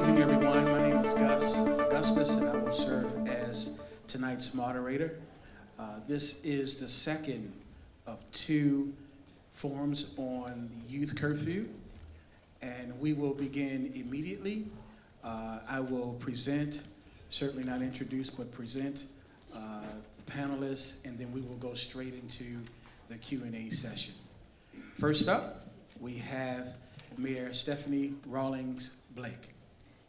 evening, everyone. My name is Augustus, and I will serve as tonight's moderator. This is the second of two forums on the youth curfew, and we will begin immediately. I will present, certainly not introduce, but present the panelists, and then we will go straight into the Q&A session. First up, we have Mayor Stephanie Rawlings Blake.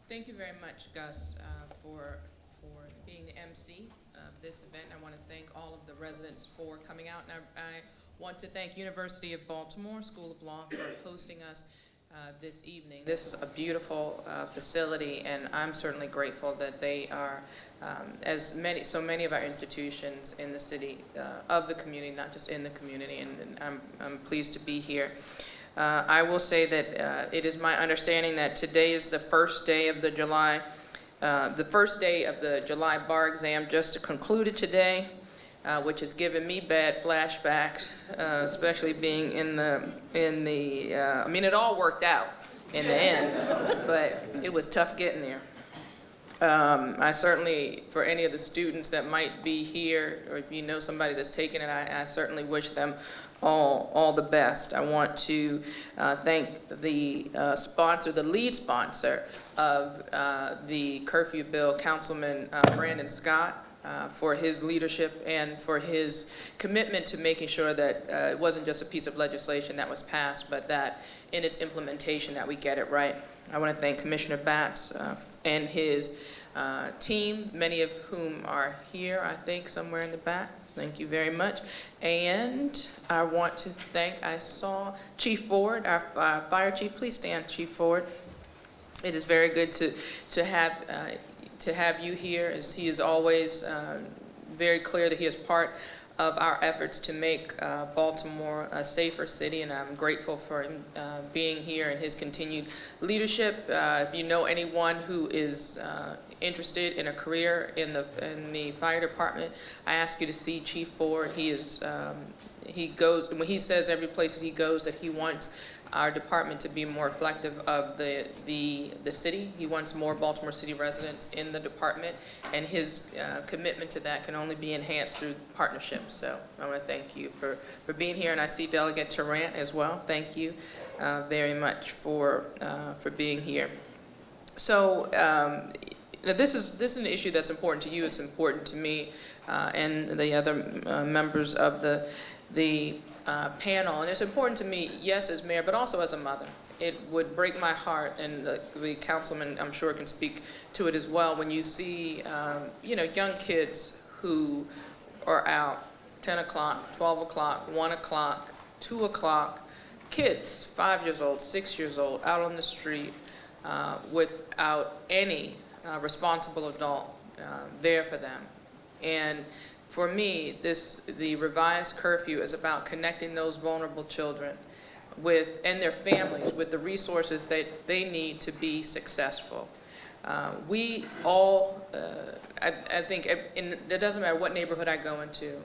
Thank you very much, Gus, for being the MC of this event. I want to thank all of the residents for coming out, and I want to thank University of Baltimore School of Law for hosting us this evening. This is a beautiful facility, and I'm certainly grateful that they are, so many of our institutions in the city, of the community, not just in the community, and I'm pleased to be here. I will say that it is my understanding that today is the first day of the July bar exam just concluded today, which has given me bad flashbacks, especially being I mean, it all worked out in the end, but it was tough getting there. I certainly, for any of the students that might be here, or if you know somebody that's taken it, I certainly wish them all the best. I want to thank the lead sponsor of the curfew bill, Councilman Brandon Scott, for his leadership and for his commitment to making sure that it wasn't just a piece of legislation that was passed, but that in its implementation that we get it right. I want to thank Commissioner Batts and his team, many of whom are here, I think, somewhere in the back. Thank you very much. And I want to thank, I saw Chief Ford, our fire chief. Please stand, Chief Ford. It is very good to have you here, as he is always very clear that he is part of our efforts to make Baltimore a safer city, and I'm grateful for him being here and his continued leadership. If you know anyone who is interested in a career in the fire department, I ask you to see Chief Ford. He goes, when he says every place that he goes that he wants our department to be more reflective of the city. He wants more Baltimore City residents in the department, and his commitment to that can only be enhanced through partnerships. So I want to thank you for being here, and I see Delegate Tarrant as well. Thank you very much for being here. So this is an issue that's important to you. It's important to me and the other members of the panel, and it's important to me, yes, as mayor, but also as a mother. It would break my heart, and the councilman, I'm sure, can speak to it as well, when you see, young kids who are out 10 o'clock, 12 o'clock, 1 o'clock, 2 o'clock, kids, 5 years old, 6 years old, out on the street without any responsible adult there for them. And for me, the revised curfew is about connecting those vulnerable children and their families with the resources that they need to be successful. We all, I think, it doesn't matter what neighborhood I go into,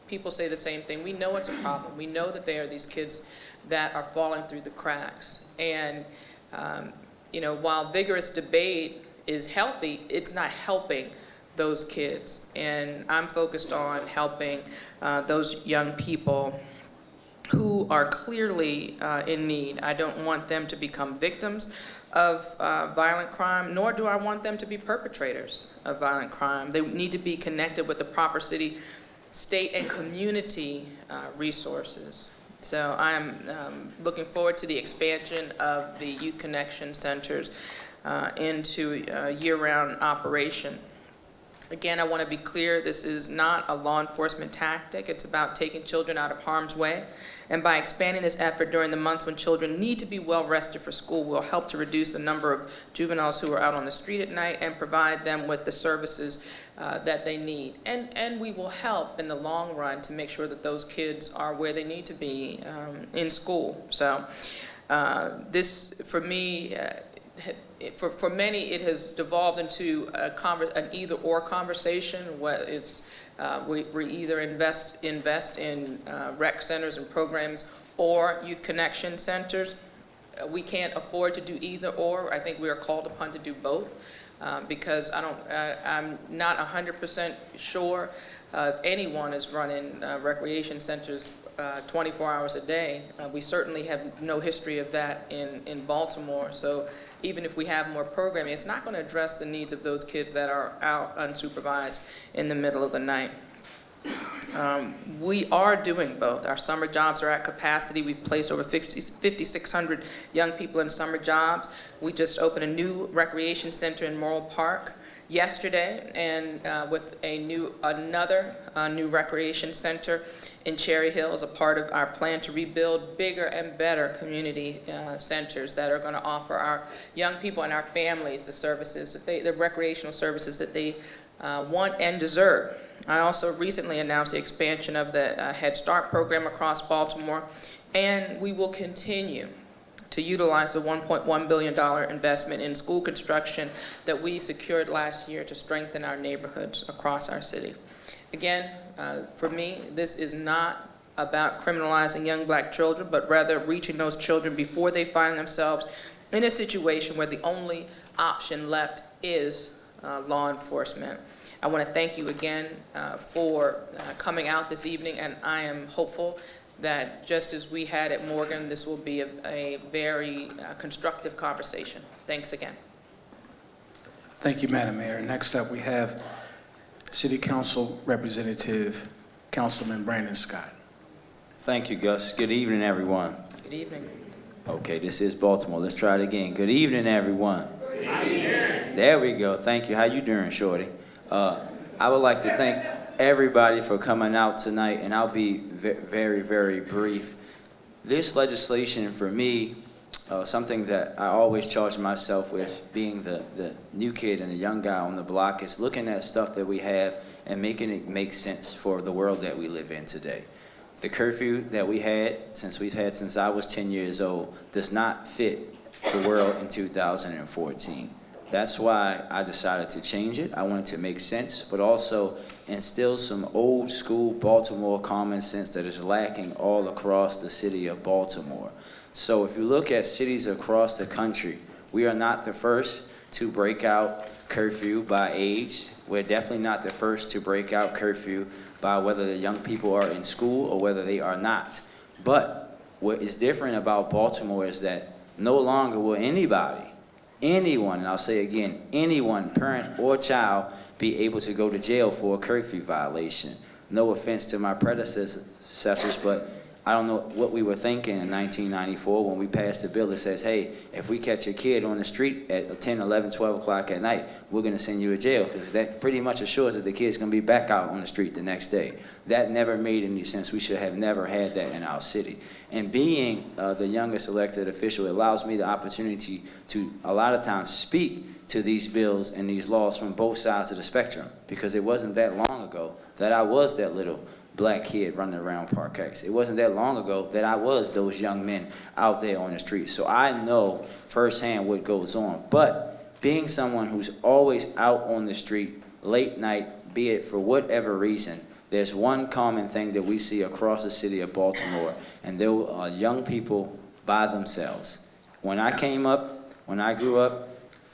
people say the same thing. We know it's a problem. We know that there are these kids that are falling through the cracks. And, while vigorous debate is healthy, it's not helping those kids, and I'm focused on helping those young people who are clearly in need. I don't want them to become victims of violent crime, nor do I want them to be perpetrators of violent crime. They need to be connected with the proper city, state, and community resources. So I'm looking forward to the expansion of the Youth Connection Centers into year-round operation. Again, I want to be clear, this is not a law enforcement tactic. It's about taking children out of harm's way. And by expanding this effort during the months when children need to be well rested for school, we'll help to reduce the number of juveniles who are out on the street at night and provide them with the services that they need. And we will help in the long run to make sure that those kids are where they need to be in school. So this, for me, for many, it has devolved into an either-or conversation. Where it's we either invest in rec centers and programs or youth connection centers. we can't afford to do either or. I think we are called upon to do both. Because I'm not 100% sure if anyone is running recreation centers 24 hours a day. We certainly have no history of that in Baltimore. So even if we have more programming, it's not going to address the needs of those kids that are out unsupervised in the middle of the night. We are doing both. Our summer jobs are at capacity. We've placed over 5,600 young people in summer jobs. We just opened a new recreation center in Morrill Park yesterday, and with another new recreation center in Cherry Hill as a part of our plan to rebuild bigger and better community centers that are going to offer our young people and our families the services that the recreational services that they want and deserve. I also recently announced the expansion of the Head Start program across Baltimore, and we will continue to utilize the $1.1 billion investment in school construction that we secured last year to strengthen our neighborhoods across our city. Again, for me, this is not about criminalizing young black children, but rather reaching those children before they find themselves in a situation where the only option left is law enforcement. I want to thank you again for coming out this evening, and I am hopeful that just as we had at Morgan, this will be a very constructive conversation. Thanks again. Thank you, Madam Mayor. Next up, we have City Council Representative Councilman Brandon Scott. Thank you, Gus. Good evening, everyone. Good evening. Okay, this is Baltimore. Let's try it again. Good evening, everyone. Good evening. There we go. Thank you. How you doing, Shorty? I would like to thank everybody for coming out tonight, and I'll be very, very brief. This legislation, for me, something that I always charge myself with, being the new kid and the young guy on the block, is looking at stuff that we have and making it make sense for the world that we live in today. The curfew that we've had since I was 10 years old does not fit the world in 2014. That's why I decided to change it. I wanted to make sense, but also instill some old school Baltimore common sense that is lacking all across the city of Baltimore. So if you look at cities across the country, we are not the first to break out curfew by age. We're definitely not the first to break out curfew by whether the young people are in school or whether they are not. But what is different about Baltimore is that no longer will anyone, and I'll say again, anyone, parent or child, be able to go to jail for a curfew violation. No offense to my predecessors, but I don't know what we were thinking in 1994 when we passed a bill that says, hey, if we catch a kid on the street at 10, 11, 12 o'clock at night, we're going to send you to jail, because that pretty much assures that the kid's going to be back out on the street the next day. That never made any sense. We should have never had that in our city. And being the youngest elected official, it allows me the opportunity to a lot of times speak to these bills and these laws from both sides of the spectrum, because it wasn't that long ago that I was that little black kid running around Park X. It wasn't that long ago that I was those young men out there on the street. So I know firsthand what goes on. But being someone who's always out on the street late night, be it for whatever reason, there's one common thing that we see across the city of Baltimore, and there are young people by themselves. When I grew up,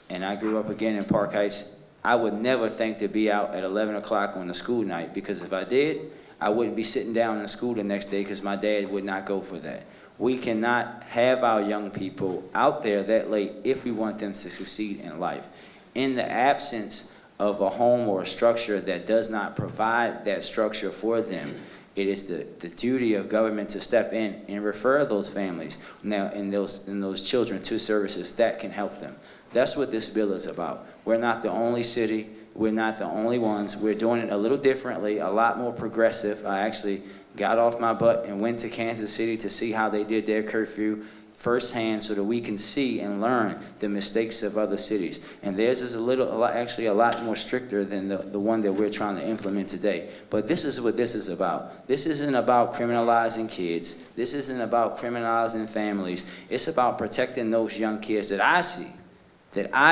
and I grew up again in Park Heights, I would never think to be out at 11 o'clock on a school night, because if I did, I wouldn't be sitting down in school the next day, because my dad would not go for that. We cannot have our young people out there that late if we want them to succeed in life. In the absence of a home or a structure that does not provide that structure for them, it is the duty of government to step in and refer those families now and those children to services that can help them. That's what this bill is about. We're not the only city. We're not the only ones. We're doing it a little differently, a lot more progressive. I actually got off my butt and went to Kansas City to see how they did their curfew firsthand, so that we can see and learn the mistakes of other cities. And theirs is actually a lot more stricter than the one that we're trying to implement today. But this is what this is about. This isn't about criminalizing kids. This isn't about criminalizing families. It's about protecting those young kids that I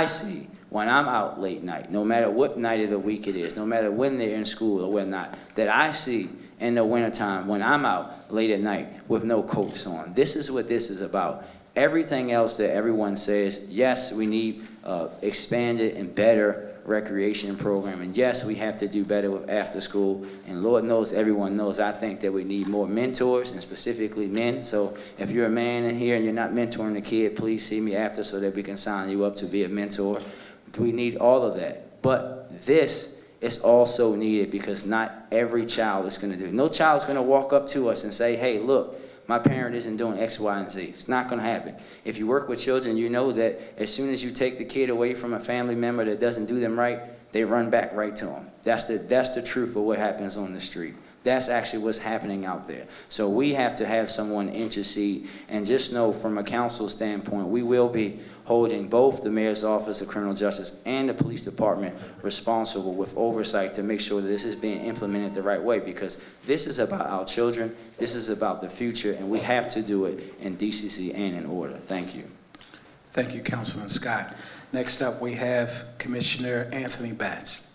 see when I'm out late night, no matter what night of the week it is, no matter when they're in school or whatnot, that I see in the wintertime when I'm out late at night with no coats on. This is what this is about. everything else that everyone says, yes, we need expanded and better recreation program, and yes, we have to do better with after school, and Lord knows, everyone knows, I think that we need more mentors, and specifically men. So if you're a man in here and you're not mentoring a kid, please see me after so that we can sign you up to be a mentor. We need all of that, but this is also needed because not every child is going to do it. No child is going to walk up to us and say, hey, look, my parent isn't doing X, Y, and Z. It's not going to happen. If you work with children, you know that as soon as you take the kid away from a family member that doesn't do them right, they run back right to them. That's the truth of what happens on the street. That's actually what's happening out there. So we have to have someone intercede, and just know from a council standpoint, we will be holding both the Mayor's Office of Criminal Justice and the Police Department responsible with oversight to make sure that this is being implemented the right way, because this is about our children, this is about the future, and we have to do it in decency and in order. Thank you. Thank you, Councilman Scott. Next up, we have Commissioner Anthony Batts.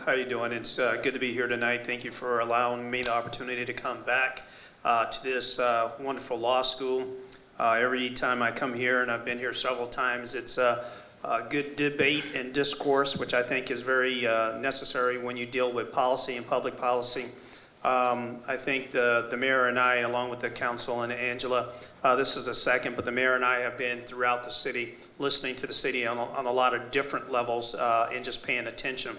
How you doing? It's good to be here tonight. Thank you for allowing me the opportunity to come back to this wonderful law school. Every time I come here, and I've been here several times, it's a good debate and discourse, which I think is very necessary when you deal with policy and public policy. I think the mayor and I, along with the council and Angela, this is the second, but the mayor and I have been throughout the city, listening to the city on a lot of different levels and just paying attention.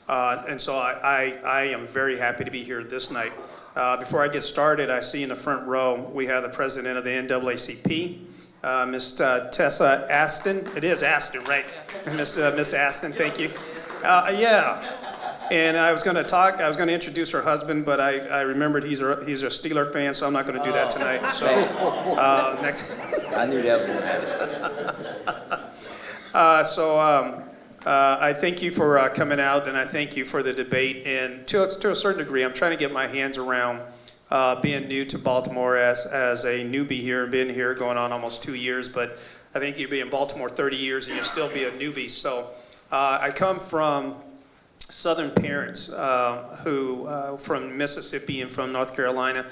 And so I am very happy to be here this night. Before I get started, I see in the front row, we have the president of the NAACP, Ms. Tessa Aston. It is Aston, right? Miss Aston, thank you. Yeah. And I was going to introduce her husband, but I remembered he's a Steeler fan, so I'm not going to do that tonight. So next. I knew that would happen. I thank you for coming out, and I thank you for the debate. And to a certain degree, I'm trying to get my hands around being new to Baltimore as a newbie here, and been here going on almost 2 years. But I think you'd be in Baltimore 30 years, and you'll still be a newbie. So I come from Southern parents who from Mississippi and from North Carolina,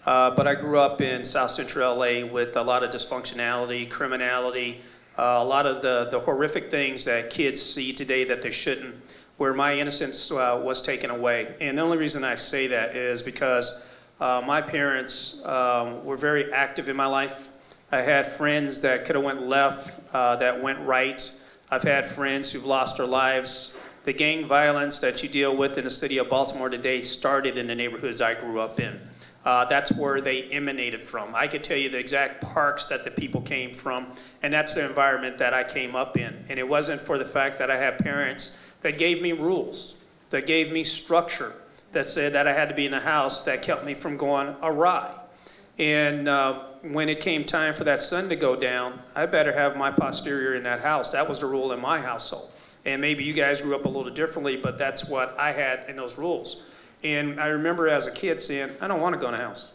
but I grew up in South Central LA with a lot of dysfunctionality, criminality, a lot of the horrific things that kids see today that they shouldn't, where my innocence was taken away. And the only reason I say that is because my parents were very active in my life. I had friends that could have went left, that went right. I've had friends who've lost their lives. The gang violence that you deal with in the city of Baltimore today started in the neighborhoods I grew up in. That's where they emanated from. I could tell you the exact parks that the people came from, and that's the environment that I came up in. And it wasn't for the fact that I had parents that gave me rules, that gave me structure, that said that I had to be in a house that kept me from going awry. And when it came time for that sun to go down, I better have my posterior in that house. That was the rule in my household. And maybe you guys grew up a little differently, but that's what I had in those rules. And I remember as a kid saying, I don't want to go in a house.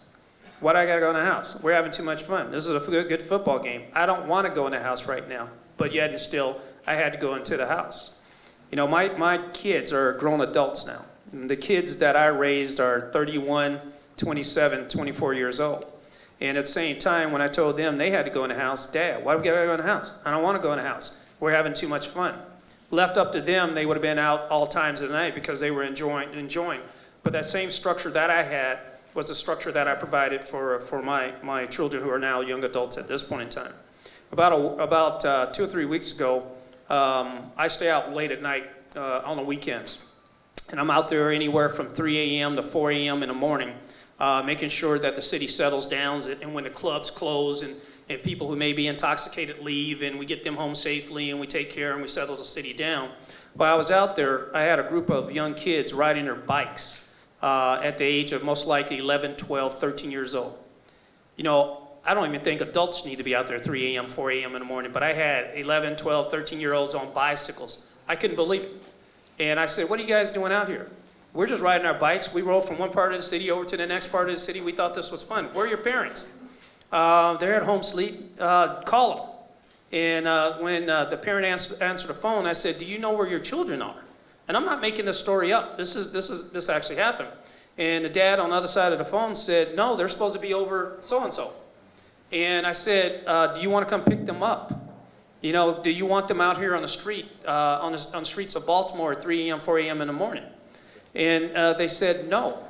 Why do I got to go in a house? We're having too much fun. This is a good football game. I don't want to go in a house right now. But yet and still, I had to go into the house. You know, my kids are grown adults now. And the kids that I raised are 31, 27, 24 years old. And at the same time, when I told them they had to go in the house, Dad, why do we got to go in the house? I don't want to go in the house. We're having too much fun. Left up to them, they would have been out all times of the night because they were enjoying. But that same structure that I had was the structure that I provided for my children who are now young adults at this point in time. About 2 or 3 weeks ago, I stay out late at night on the weekends. And I'm out there anywhere from 3 a.m. to 4 a.m. in the morning, making sure that the city settles down, and when the clubs close and people who may be intoxicated leave, and we get them home safely, and we take care and we settle the city down. While I was out there, I had a group of young kids riding their bikes at the age of most likely 11, 12, 13 years old. You know, I don't even think adults need to be out there 3 a.m., 4 a.m. in the morning, but I had 11, 12, 13-year-olds on bicycles. I couldn't believe it. And I said, what are you guys doing out here? We're just riding our bikes. We roll from one part of the city over to the next part of the city. We thought this was fun. Where are your parents? They're at home sleep. Call them. And when the parent answered the phone, I said, do you know where your children are? And I'm not making this story up. This actually happened. And the dad on the other side of the phone said, no, they're supposed to be over so-and-so. And I said, do you want to come pick them up? You know, do you want them out here on the street, on the streets of Baltimore at 3 a.m., 4 a.m. in the morning? And they said no.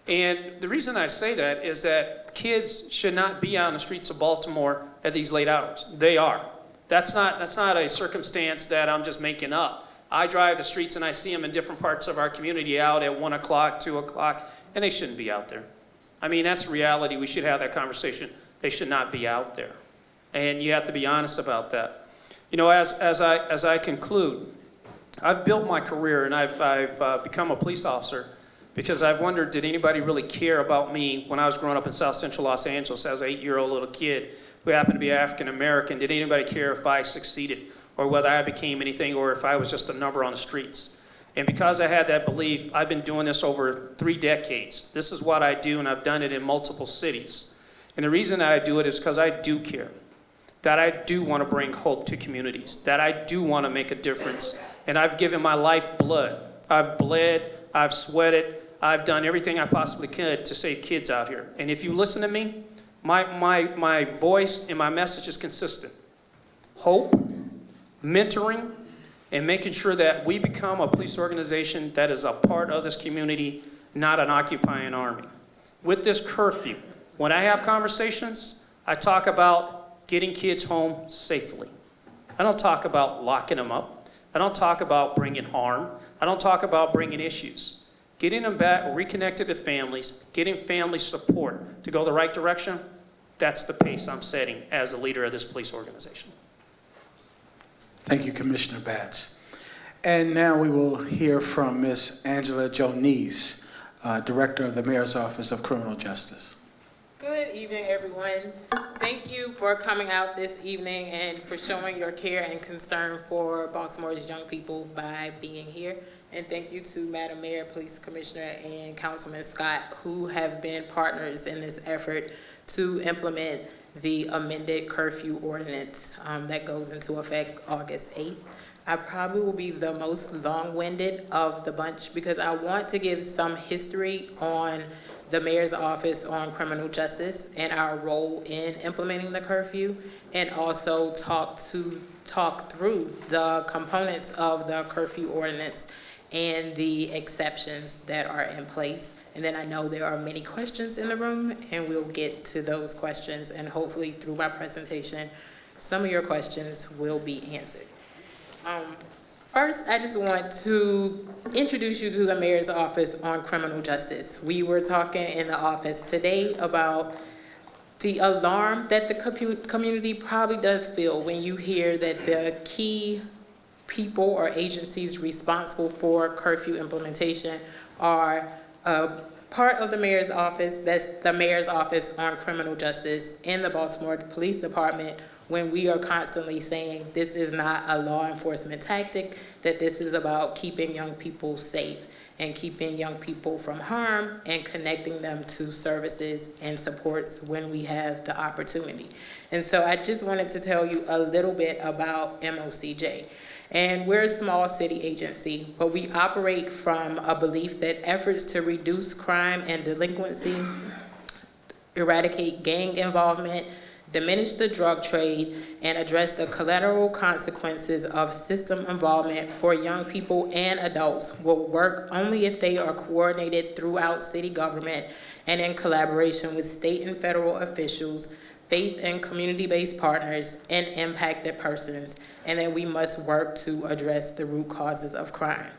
And the reason I say that is that kids should not be out on the streets of Baltimore at these late hours. They are. That's not a circumstance that I'm just making up. I drive the streets and I see them in different parts of our community out at 1 o'clock, 2 o'clock, and they shouldn't be out there. I mean, that's reality. We should have that conversation. They should not be out there. And you have to be honest about that. You know, as I conclude, I've built my career and I've become a police officer because I've wondered, did anybody really care about me when I was growing up in South Central Los Angeles as an 8-year-old little kid who happened to be African American? Did anybody care if I succeeded or whether I became anything or if I was just a number on the streets? And because I had that belief, I've been doing this over 3 decades. This is what I do, and I've done it in multiple cities. And the reason that I do it is because I do care, that I do want to bring hope to communities, that I do want to make a difference. And I've given my life blood. I've bled, I've sweated, I've done everything I possibly could to save kids out here. And if you listen to me, my voice and my message is consistent. Hope, mentoring, and making sure that we become a police organization that is a part of this community, not an occupying army. With this curfew, when I have conversations, I talk about getting kids home safely. I don't talk about locking them up. I don't talk about bringing harm. I don't talk about bringing issues. Getting them back, reconnected to families, getting family support to go the right direction, that's the pace I'm setting as the leader of this police organization. Thank you, Commissioner Batts. And now we will hear from Ms. Angela Jonese, Director of the Mayor's Office of Criminal Justice. Good evening, everyone. Thank you for coming out this evening and for showing your care and concern for Baltimore's young people by being here. And thank you to Madam Mayor, Police Commissioner, and Councilman Scott, who have been partners in this effort to implement the amended curfew ordinance that goes into effect August 8th. I probably will be the most long-winded of the bunch because I want to give some history on the Mayor's Office on Criminal Justice and our role in implementing the curfew, and also talk through the components of the curfew ordinance and the exceptions that are in place. And then I know there are many questions in the room, and we'll get to those questions, and hopefully through my presentation, some of your questions will be answered. First, I just want to introduce you to the Mayor's Office on Criminal Justice. We were talking in the office today about the alarm that the community probably does feel when you hear that the key people or agencies responsible for curfew implementation are part of the Mayor's Office. That's the Mayor's Office on Criminal Justice in the Baltimore Police Department, when we are constantly saying this is not a law enforcement tactic, that this is about keeping young people safe and keeping young people from harm and connecting them to services and supports when we have the opportunity. And so I just wanted to tell you a little bit about MOCJ. And we're a small city agency, but we operate from a belief that efforts to reduce crime and delinquency, eradicate gang involvement, diminish the drug trade, and address the collateral consequences of system involvement for young people and adults will work only if they are coordinated throughout city government and in collaboration with state and federal officials, faith and community-based partners, and impacted persons, and that we must work to address the root causes of crime.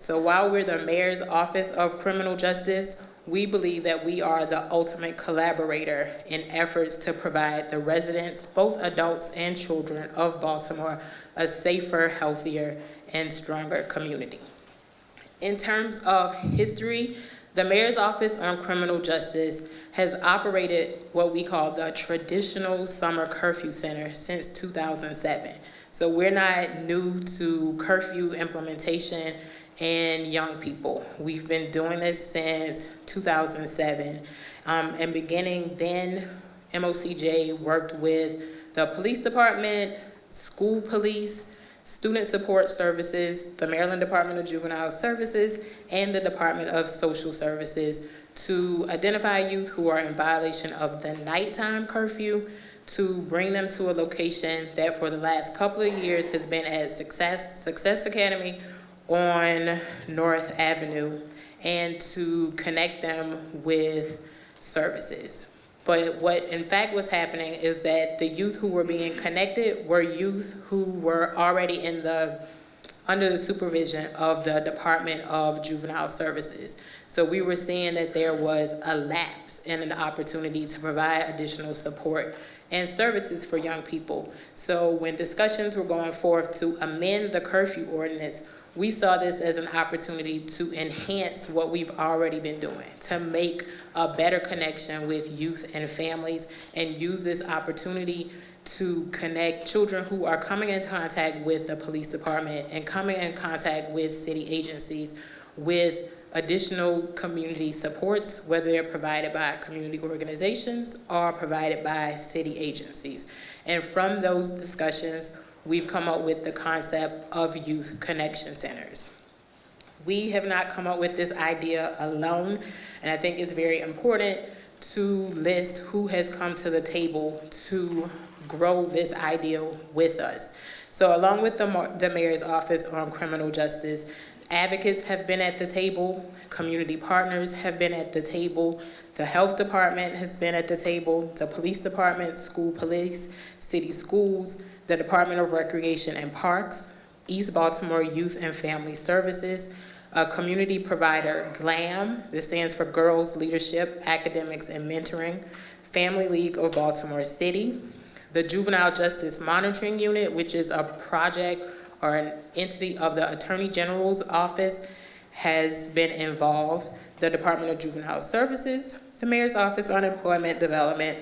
So while we're the Mayor's Office of Criminal Justice, we believe that we are the ultimate collaborator in efforts to provide the residents, both adults and children of Baltimore, a safer, healthier, and stronger community. In terms of history, the Mayor's Office on Criminal Justice has operated what we call the traditional summer curfew center since 2007. So we're not new to curfew implementation and young people. We've been doing this since 2007. And beginning then, MOCJ worked with the police department, school police, student support services, the Maryland Department of Juvenile Services, and the Department of Social Services to identify youth who are in violation of the nighttime curfew, to bring them to a location that for the last couple of years has been at Success Academy on North Avenue, and to connect them with services. But what in fact was happening is that the youth who were being connected were youth who were already under the supervision of the Department of Juvenile Services. So we were seeing that there was a lapse in an opportunity to provide additional support and services for young people. So when discussions were going forth to amend the curfew ordinance, we saw this as an opportunity to enhance what we've already been doing, to make a better connection with youth and families, and use this opportunity to connect children who are coming in contact with the police department and coming in contact with city agencies with additional community supports, whether they're provided by community organizations or provided by city agencies. And from those discussions, we've come up with the concept of youth connection centers. We have not come up with this idea alone, and I think it's very important to list who has come to the table to grow this idea with us. So along with the Mayor's Office on Criminal Justice, advocates have been at the table, community partners have been at the table, the health department has been at the table, the police department, school police, city schools, the Department of Recreation and Parks, East Baltimore Youth and Family Services, a community provider, GLAM, this stands for Girls Leadership, Academics and Mentoring, Family League of Baltimore City, the Juvenile Justice Monitoring Unit, which is a project or an entity of the Attorney General's office, has been involved, the Department of Juvenile Services, the Mayor's Office on Employment Development,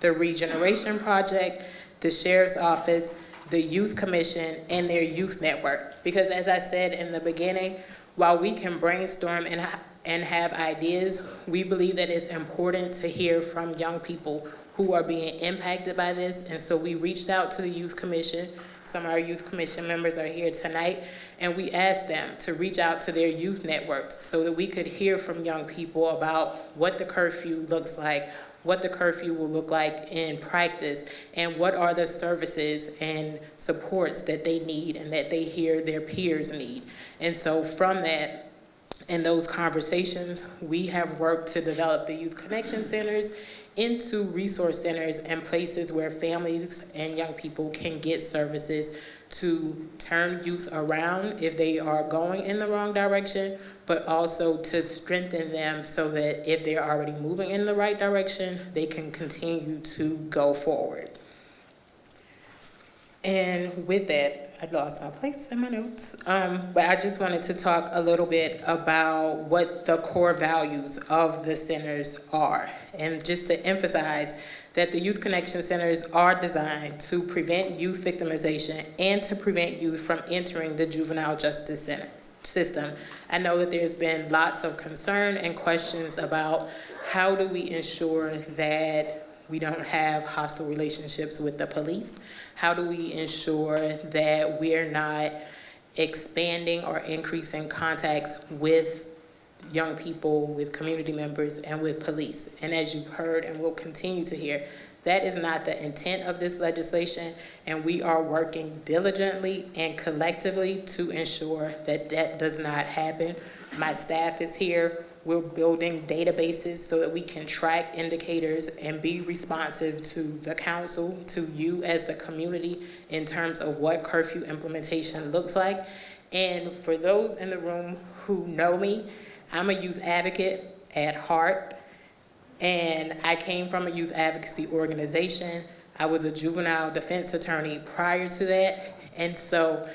the Regeneration Project, the Sheriff's Office, the Youth Commission, and their youth network. Because as I said in the beginning, while we can brainstorm and have ideas, we believe that it's important to hear from young people who are being impacted by this. And so we reached out to the Youth Commission. Some of our Youth Commission members are here tonight, and we asked them to reach out to their youth networks so that we could hear from young people about what the curfew looks like, what the curfew will look like in practice, and what are the services and supports that they need and that they hear their peers need. And so from that, in those conversations, we have worked to develop the Youth Connection Centers into resource centers and places where families and young people can get services to turn youth around if they are going in the wrong direction, but also to strengthen them so that if they're already moving in the right direction, they can continue to go forward. And with that, I lost my place in my notes, but I just wanted to talk a little bit about what the core values of the centers are. And just to emphasize that the Youth Connection Centers are designed to prevent youth victimization and to prevent youth from entering the juvenile justice system. I know that there's been lots of concern and questions about how do we ensure that we don't have hostile relationships with the police? How do we ensure that we're not expanding or increasing contacts with young people, with community members, and with police? And as you've heard and will continue to hear, that is not the intent of this legislation, and we are working diligently and collectively to ensure that that does not happen. My staff is here. We're building databases so that we can track indicators and be responsive to the council, to you as the community, in terms of what curfew implementation looks like. And for those in the room who know me, I'm a youth advocate at heart, and I came from a youth advocacy organization. I was a juvenile defense attorney prior to that. And so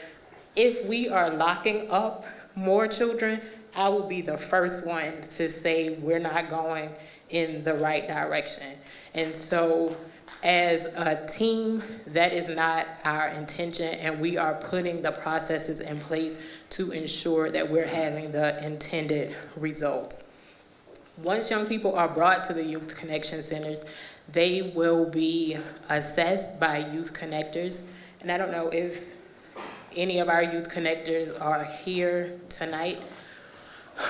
if we are locking up more children, I will be the first one to say we're not going in the right direction. And so as a team, that is not our intention, and we are putting the processes in place to ensure that we're having the intended results. Once young people are brought to the Youth Connection Centers, they will be assessed by youth connectors. And I don't know if any of our youth connectors are here tonight,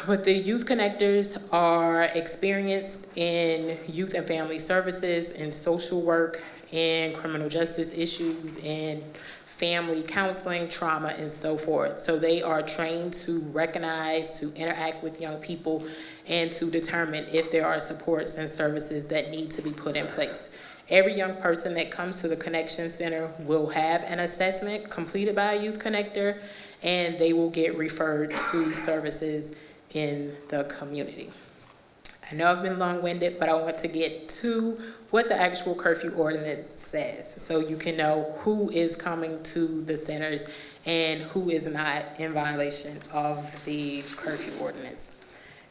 But the youth connectors are experienced in youth and family services, in social work, in criminal justice issues, in family counseling, trauma, and so forth. So they are trained to recognize, to interact with young people, and to determine if there are supports and services that need to be put in place. Every young person that comes to the Connection Center will have an assessment completed by a youth connector, and they will get referred to services in the community. I know I've been long-winded, but I want to get to what the actual curfew ordinance says, so you can know who is coming to the centers and who is not in violation of the curfew ordinance.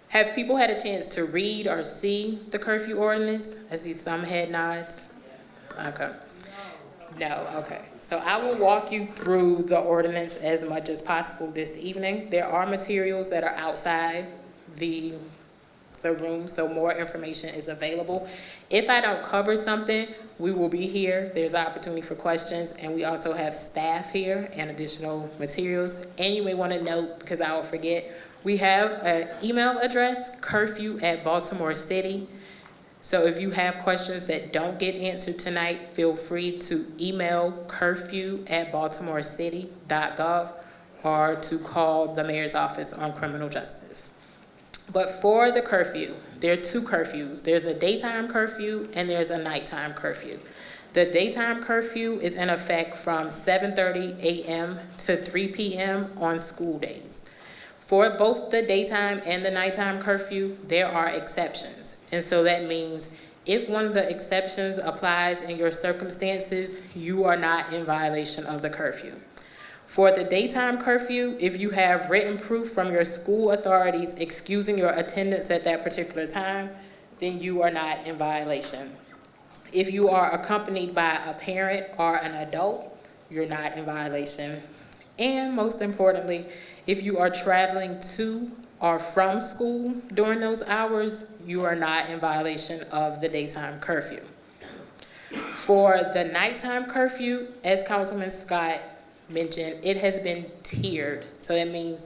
Have people had a chance to read or see the curfew ordinance? I see some head nods. Okay. No, okay. So I will walk you through the ordinance as much as possible this evening. There are materials that are outside the room, so more information is available. If I don't cover something, we will be here. There's opportunity for questions, and we also have staff here and additional materials. And you may want to note, because I will forget, we have an email address, curfew@Baltimore City. So if you have questions that don't get answered tonight, feel free to email curfew@baltimorecity.gov or to call the mayor's office on criminal justice. But for the curfew, there are two curfews. There's a daytime curfew and there's a nighttime curfew. The daytime curfew is in effect from 7:30 a.m. to 3 p.m. on school days. For both the daytime and the nighttime curfew, there are exceptions. And so that means if one of the exceptions applies in your circumstances, you are not in violation of the curfew. For the daytime curfew, if you have written proof from your school authorities excusing your attendance at that particular time, then you are not in violation. If you are accompanied by a parent or an adult, you're not in violation. And most importantly, if you are traveling to or from school during those hours, you are not in violation of the daytime curfew. For the nighttime curfew, as Councilman Scott mentioned, it has been tiered. So that means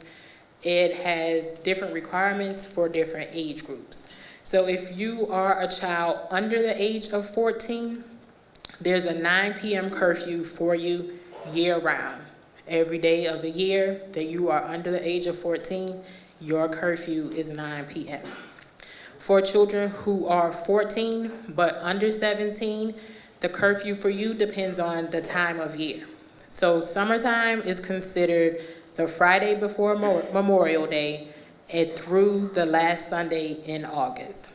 it has different requirements for different age groups. So if you are a child under the age of 14, there's a 9 p.m. curfew for you year-round. Every day of the year that you are under the age of 14, your curfew is 9 p.m. For children who are 14 but under 17, the curfew for you depends on the time of year. So summertime is considered the Friday before Memorial Day and through the last Sunday in August.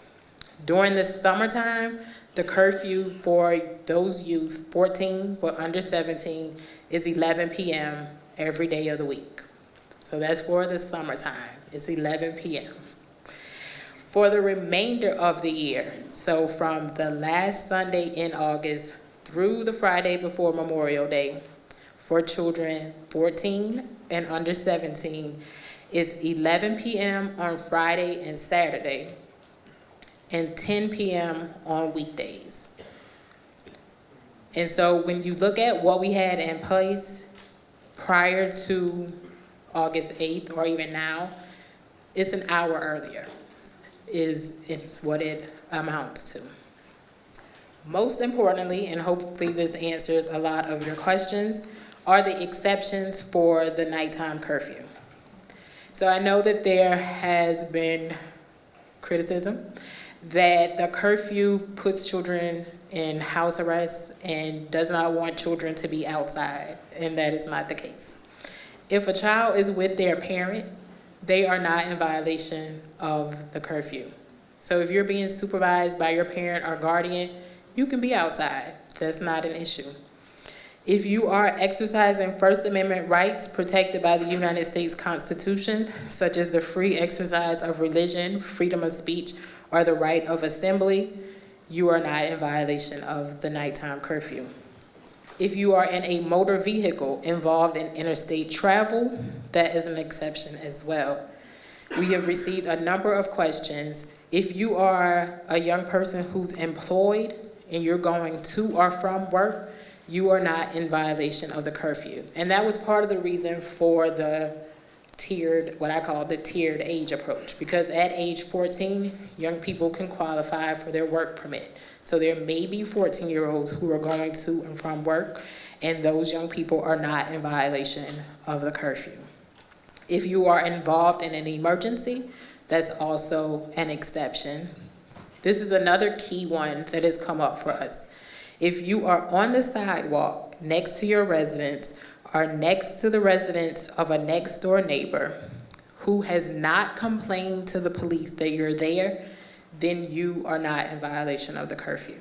During the summertime, the curfew for those youth 14 but under 17 is 11 p.m. every day of the week. So that's for the summertime. It's 11 p.m. For the remainder of the year, so from the last Sunday in August through the Friday before Memorial Day, for children 14 and under 17, it's 11 p.m. on Friday and Saturday, and 10 p.m. on weekdays. And so when you look at what we had in place prior to August 8th or even now, it's an hour earlier, it's what it amounts to. Most importantly, and hopefully this answers a lot of your questions, are the exceptions for the nighttime curfew. So I know that there has been criticism that the curfew puts children in house arrest and does not want children to be outside, and that is not the case. If a child is with their parent, they are not in violation of the curfew. So if you're being supervised by your parent or guardian, you can be outside. That's not an issue. If you are exercising First Amendment rights protected by the United States Constitution, such as the free exercise of religion, freedom of speech, or the right of assembly, you are not in violation of the nighttime curfew. If you are in a motor vehicle involved in interstate travel, that is an exception as well. We have received a number of questions. If you are a young person who's employed and you're going to or from work, you are not in violation of the curfew. And that was part of the reason for the what I call the tiered age approach, because at age 14, young people can qualify for their work permit. So there may be 14-year-olds who are going to and from work, and those young people are not in violation of the curfew. If you are involved in an emergency, that's also an exception. This is another key one that has come up for us. If you are on the sidewalk next to your residence or next to the residence of a next door neighbor who has not complained to the police that you're there, then you are not in violation of the curfew.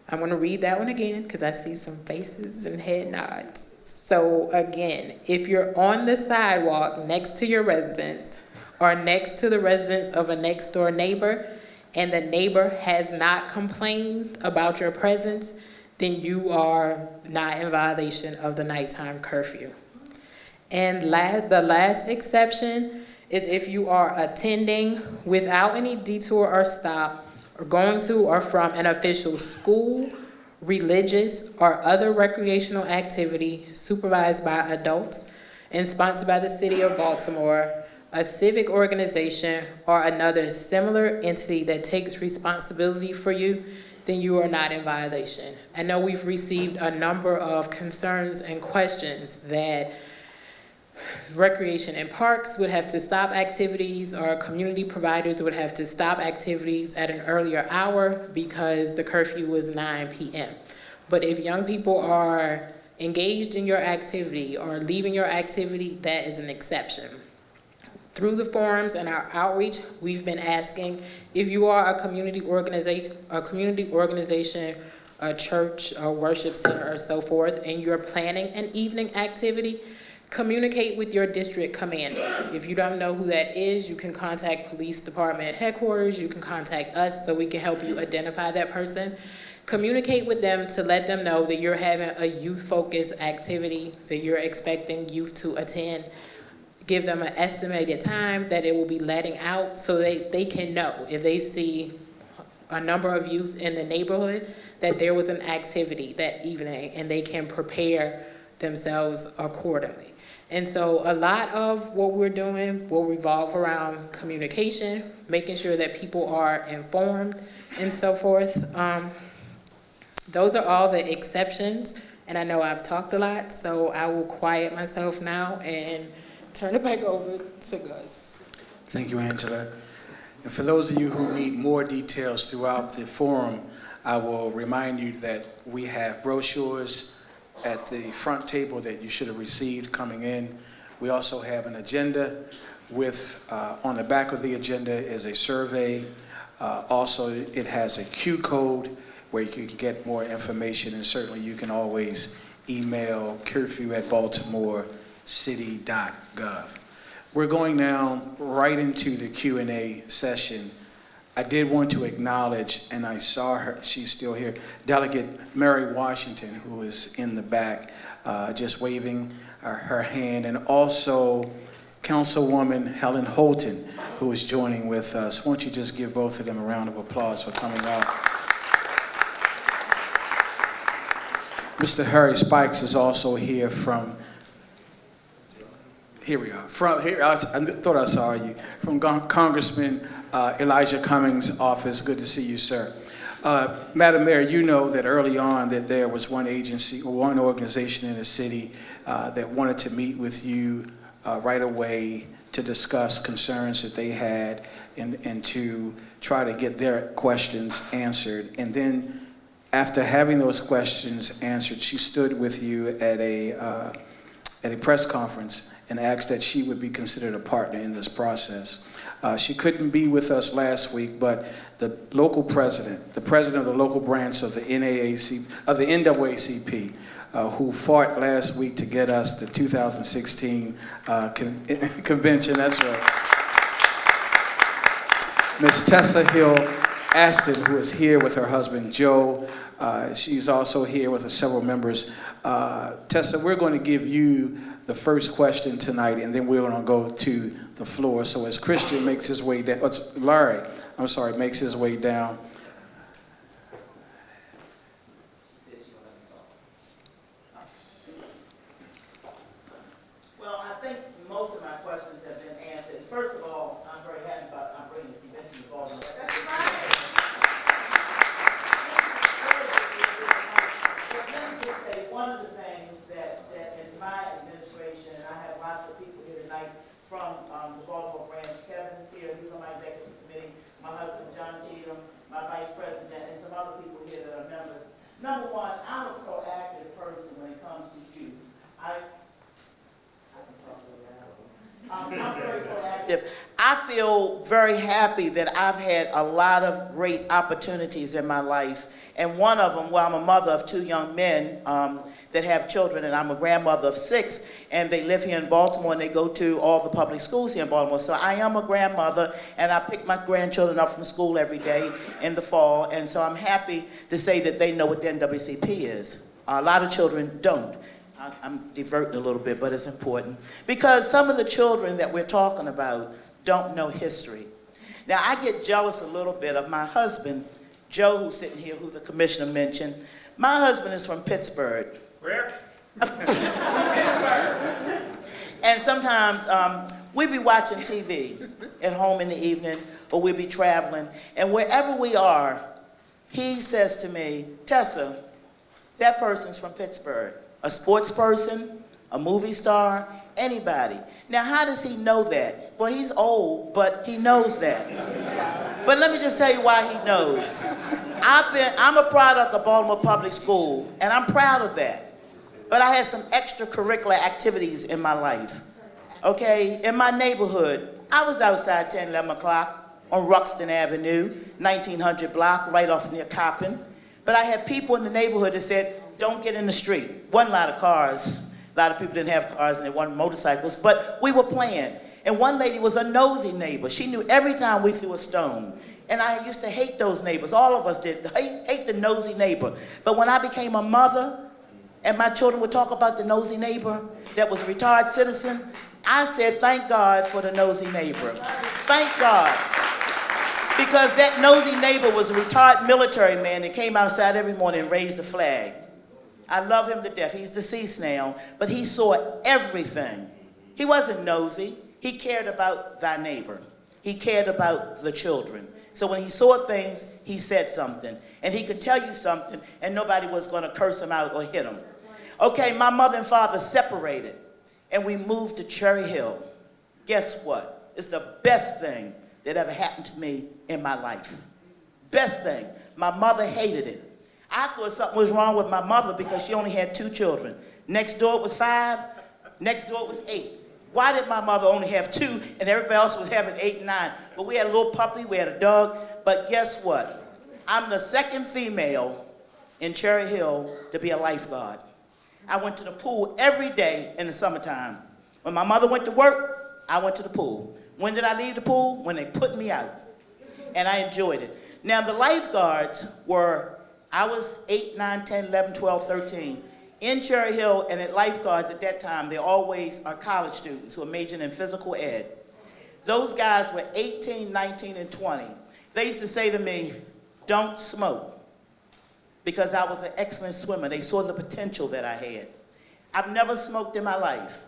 I'm gonna read that one again because I see some faces and head nods. So again, if you're on the sidewalk next to your residence or next to the residence of a next door neighbor and the neighbor has not complained about your presence, then you are not in violation of the nighttime curfew. And the last exception is if you are attending without any detour or stop, or going to or from an official school, religious, or other recreational activity supervised by adults and sponsored by the City of Baltimore, a civic organization, or another similar entity that takes responsibility for you, then you are not in violation. I know we've received a number of concerns and questions that recreation and parks would have to stop activities, or community providers would have to stop activities at an earlier hour because the curfew was 9 p.m. But if young people are engaged in your activity or leaving your activity, that is an exception. Through the forums and our outreach, we've been asking if you are a community organization, a church, a worship center, or so forth, and you're planning an evening activity, communicate with your district commander. If you don't know who that is, you can contact police department headquarters, you can contact us so we can help you identify that person. Communicate with them to let them know that you're having a youth-focused activity, that you're expecting youth to attend. Give them an estimated time that it will be letting out so they can know if they see a number of youth in the neighborhood that there was an activity that evening and they can prepare themselves accordingly. And so a lot of what we're doing will revolve around communication, making sure that people are informed and so forth. Those are all the exceptions, and I know I've talked a lot, so I will quiet myself now and turn it back over to Gus. Thank you, Angela. And for those of you who need more details throughout the forum, I will remind you that we have brochures at the front table that you should have received coming in. We also have an agenda with, on the back of the agenda is a survey. Also, it has a Q code where you can get more information, and certainly you can always email curfew@baltimore.city.gov. We're going now right into the Q&A session. I did want to acknowledge, and I saw her, she's still here, Delegate Mary Washington, who is in the back, just waving her hand, and also Councilwoman Helen Holton, who is joining with us. Won't you just give both of them a round of applause for coming out? Mr. Harry Spikes is also here from, here we are, from here, I thought I saw you, from Congressman Elijah Cummings' office. Good to see you, sir. Madam Mayor, you know that early on that there was one agency or one organization in the city that wanted to meet with you right away to discuss concerns that they had and to try to get their questions answered. And then after having those questions answered, she stood with you at a press conference and asked that she would be considered a partner in this process. She couldn't be with us last week, but the local president, the president of the local branch of the NAACP, who fought last week to get us the 2016 convention, that's right. Ms. Tessa Hill Aston, who is here with her husband, Joe. She's also here with several members. Tessa, we're going to give you the first question tonight, and then we're going to go to the floor. So as Christian makes his way down, Larry, I'm sorry, makes his way down. Well, I think most of my questions Number one, I'm a proactive person when it comes to youth. I can talk a little loud. I'm very proactive. I feel very happy that I've had a lot of great opportunities in my life. And one of them, well, I'm a mother of 2 young men that have children, and I'm a grandmother of 6, and they live here in Baltimore, and they go to all the public schools here in Baltimore. So I am a grandmother, and I pick my grandchildren up from school every day in the fall, and so I'm happy to say that they know what the NAACP is. A lot of children don't. I'm diverting a little bit, but it's important. Because some of the children that we're talking about don't know history. Now, I get jealous a little bit of my husband, Joe, who's sitting here, who the commissioner mentioned. My husband is from Pittsburgh. Where? And sometimes we be watching TV at home in the evening, or we be traveling, and wherever we are, he says to me, Tessa, that person's from Pittsburgh. A sports person, a movie star, anybody. Now, how does he know that? Well, he's old, but he knows that. But let me just tell you why he knows. I'm a product of Baltimore Public School, and I'm proud of that. But I had some extracurricular activities in my life. Okay, in my neighborhood, I was outside 10, 11 o'clock on Ruxton Avenue, 1900 block, right off near Coppin. But I had people in the neighborhood that said, don't get in the street. Wasn't a lot of cars. A lot of people didn't have cars and they wanted motorcycles, but we were playing. And one lady was a nosy neighbor. She knew every time we threw a stone. And I used to hate those neighbors. All of us did. Hate the nosy neighbor. But when I became a mother, and my children would talk about the nosy neighbor that was a retired citizen, I said, thank God for the nosy neighbor. Thank God. Because that nosy neighbor was a retired military man that came outside every morning and raised the flag. I love him to death. He's deceased now, but he saw everything. He wasn't nosy. He cared about thy neighbor. He cared about the children. So when he saw things, he said something. And he could tell you something, and nobody was going to curse him out or hit him. Okay, my mother and father separated, and we moved to Cherry Hill. Guess what? It's the best thing that ever happened to me in my life. Best thing. My mother hated it. I thought something was wrong with my mother because she only had 2 children. Next door it was 5, next door it was 8. Why did my mother only have 2 and everybody else was having 8 and 9? But we had a little puppy, we had a dog, but guess what? I'm the 2nd female in Cherry Hill to be a lifeguard. I went to the pool every day in the summertime. When my mother went to work, I went to the pool. When did I leave the pool? When they put me out. And I enjoyed it. Now the lifeguards were, I was 8, 9, 10, 11, 12, 13. In Cherry Hill and at lifeguards at that time, they always are college students who are majoring in physical ed. Those guys were 18, 19, and 20. They used to say to me, don't smoke. Because I was an excellent swimmer. They saw the potential that I had. I've never smoked in my life.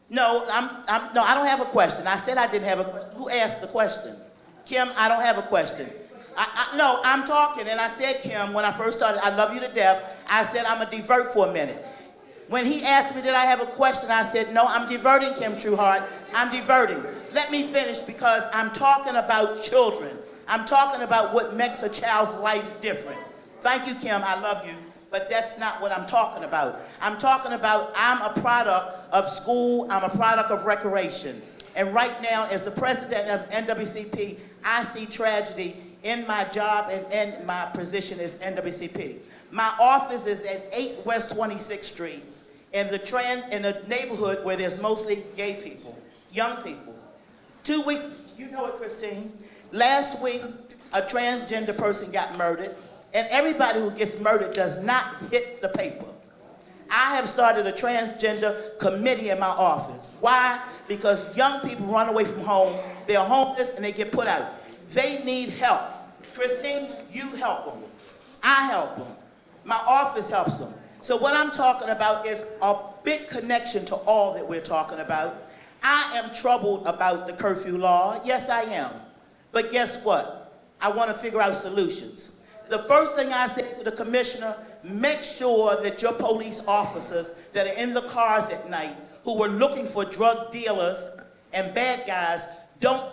No, I don't have a question. I said I didn't have a question. Who asked the question? Kim, I don't have a question. No, I'm talking, and I said, Kim, when I first started, I love you to death, I said, I'm going to divert for a minute. When he asked me, did I have a question, I said, no, I'm diverting, Kim Trueheart. I'm diverting. Let me finish because I'm talking about children. I'm talking about what makes a child's life different. Thank you, Kim, I love you, but that's not what I'm talking about. I'm talking about I'm a product of school, I'm a product of recreation. And right now, as the president of NAACP, I see tragedy in my job and in my position as NAACP. My office is at 8 West 26th Street in the neighborhood where there's mostly gay people, young people. 2 weeks, you know it, Christine. Last week, a transgender person got murdered, and everybody who gets murdered does not hit the paper. I have started a transgender committee in my office. Why? Because young people run away from home, they're homeless, and they get put out. They need help. Christine, you help them. I help them. My office helps them. So what I'm talking about is a big connection to all that we're talking about. I am troubled about the curfew law. Yes, I am. But guess what? I want to figure out solutions. The first thing I said to the commissioner, make sure that your police officers that are in the cars at night who were looking for drug dealers and bad guys don't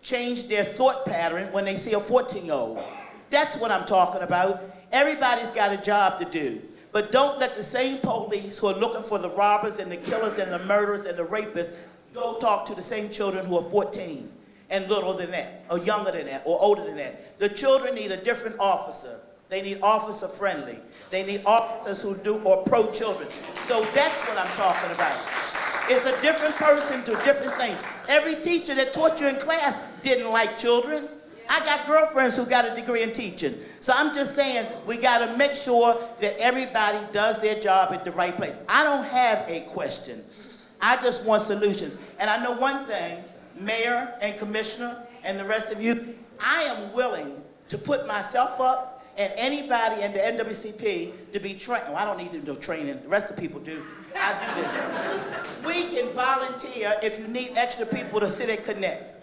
change their thought pattern when they see a 14-year-old. That's what I'm talking about. Everybody's got a job to do. But don't let the same police who are looking for the robbers and the killers and the murderers and the rapists go talk to the same children who are 14 and little than that, or younger than that, or older than that. The children need a different officer. They need officer friendly. They need officers who do or pro-children. So that's what I'm talking about. It's a different person to different things. Every teacher that taught you in class didn't like children. I got girlfriends who got a degree in teaching. So I'm just saying we got to make sure that everybody does their job at the right place. I don't have a question. I just want solutions. And I know one thing, Mayor and Commissioner and the rest of you, I am willing to put myself up and anybody in the NWCP to be trained. Oh, I don't need to do training. The rest of the people do. I do this. We can volunteer if you need extra people to sit and connect.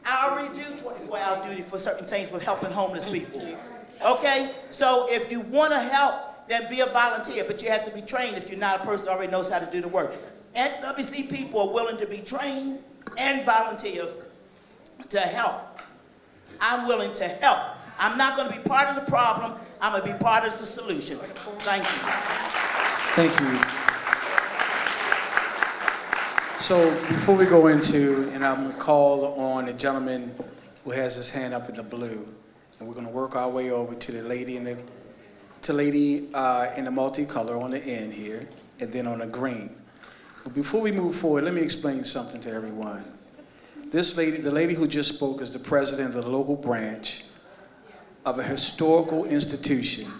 I already do 24-hour duty for certain things with helping homeless people. Okay? So if you want to help, then be a volunteer, but you have to be trained if you're not a person that already knows how to do the work. NWC people are willing to be trained and volunteer to help. I'm willing to help. I'm not going to be part of the problem. I'm going to be part of the solution. Thank you. Thank you. So before we go into, and I'm going to call on the gentleman who has his hand up in the blue, and we're going to work our way over to the lady in the multicolor on the end here, and then on the green. But before we move forward, let me explain something to everyone. This lady, the lady who just spoke, is the president of the local branch of a historical institution.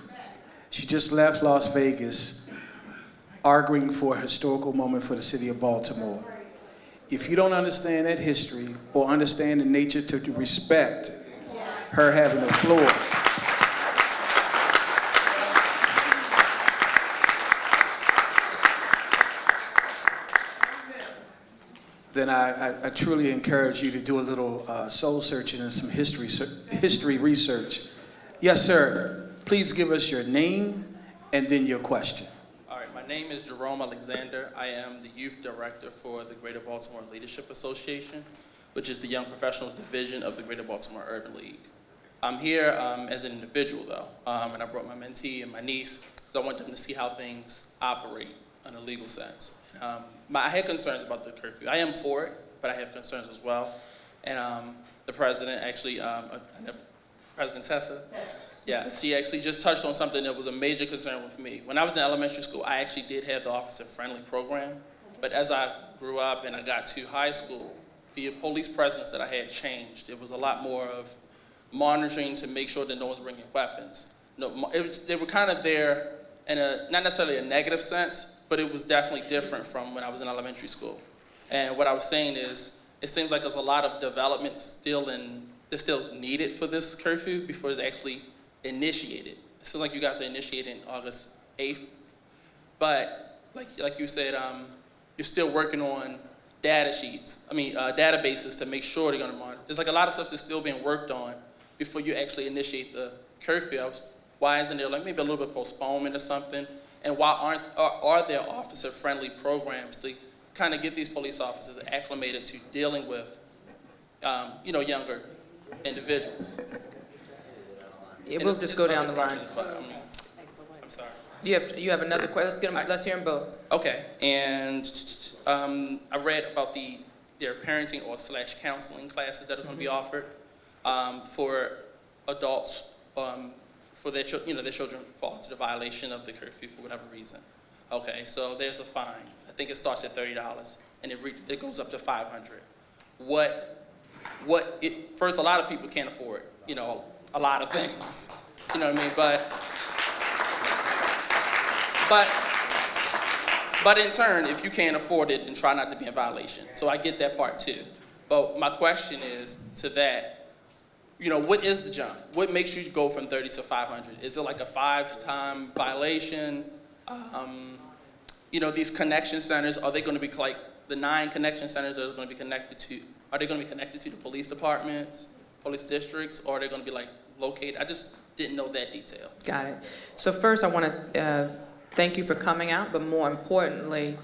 She just left Las Vegas arguing for a historical moment for the city of Baltimore. If you don't understand that history or understand the nature to respect her having the floor, then I truly encourage you to do a little soul searching and some history research. Yes, sir. Please give us your name and then your question. All right, my name is Jerome Alexander. I am the youth director for the Greater Baltimore Leadership Association, which is the young professionals division of the Greater Baltimore Urban League. I'm here as an individual, though, and I brought my mentee and my niece because I want them to see how things operate in a legal sense. I had concerns about the curfew. I am for it, but I have concerns as well. And the president actually, President Tessa, yeah, she actually just touched on something that was a major concern with me. When I was in elementary school, I actually did have the officer-friendly program, but as I grew up and I got to high school, the police presence that I had changed. It was a lot more of monitoring to make sure that no one's bringing weapons. No, they were kind of there in a, not necessarily a negative sense, but it was definitely different from when I was in elementary school. And what I was saying is, it seems like there's a lot of development still needed for this curfew before it's actually initiated. It seems like you guys are initiating August 8th, but like you said, you're still working on databases to make sure they're gonna monitor. There's like a lot of stuff that's still being worked on before you actually initiate the curfew. Why isn't there like maybe a little bit of postponement or something? And why are there officer-friendly programs to kind of get these police officers acclimated to dealing with, younger individuals? Yeah, we'll just go down the line. But, I'm sorry. You have another question? Let's hear them both. Okay, and I read about their parenting or / counseling classes that are going to be offered for adults for their children fall into the violation of the curfew for whatever reason. Okay, so there's a fine. I think it starts at $30 and it goes up to $500. First, a lot of people can't afford, a lot of things. You know what I mean? But in turn, if you can't afford it, then try not to be in violation. So I get that part too. But my question is to that, what is the jump? What makes you go from 30 to 500? Is it like a 5-time violation? These connection centers, are they going to be like the 9 connection centers are going to be connected to, are they going to be connected to the police departments, police districts, or are they going to be like located? I just didn't know that detail. Got it. So first I want to thank you for coming out, but more importantly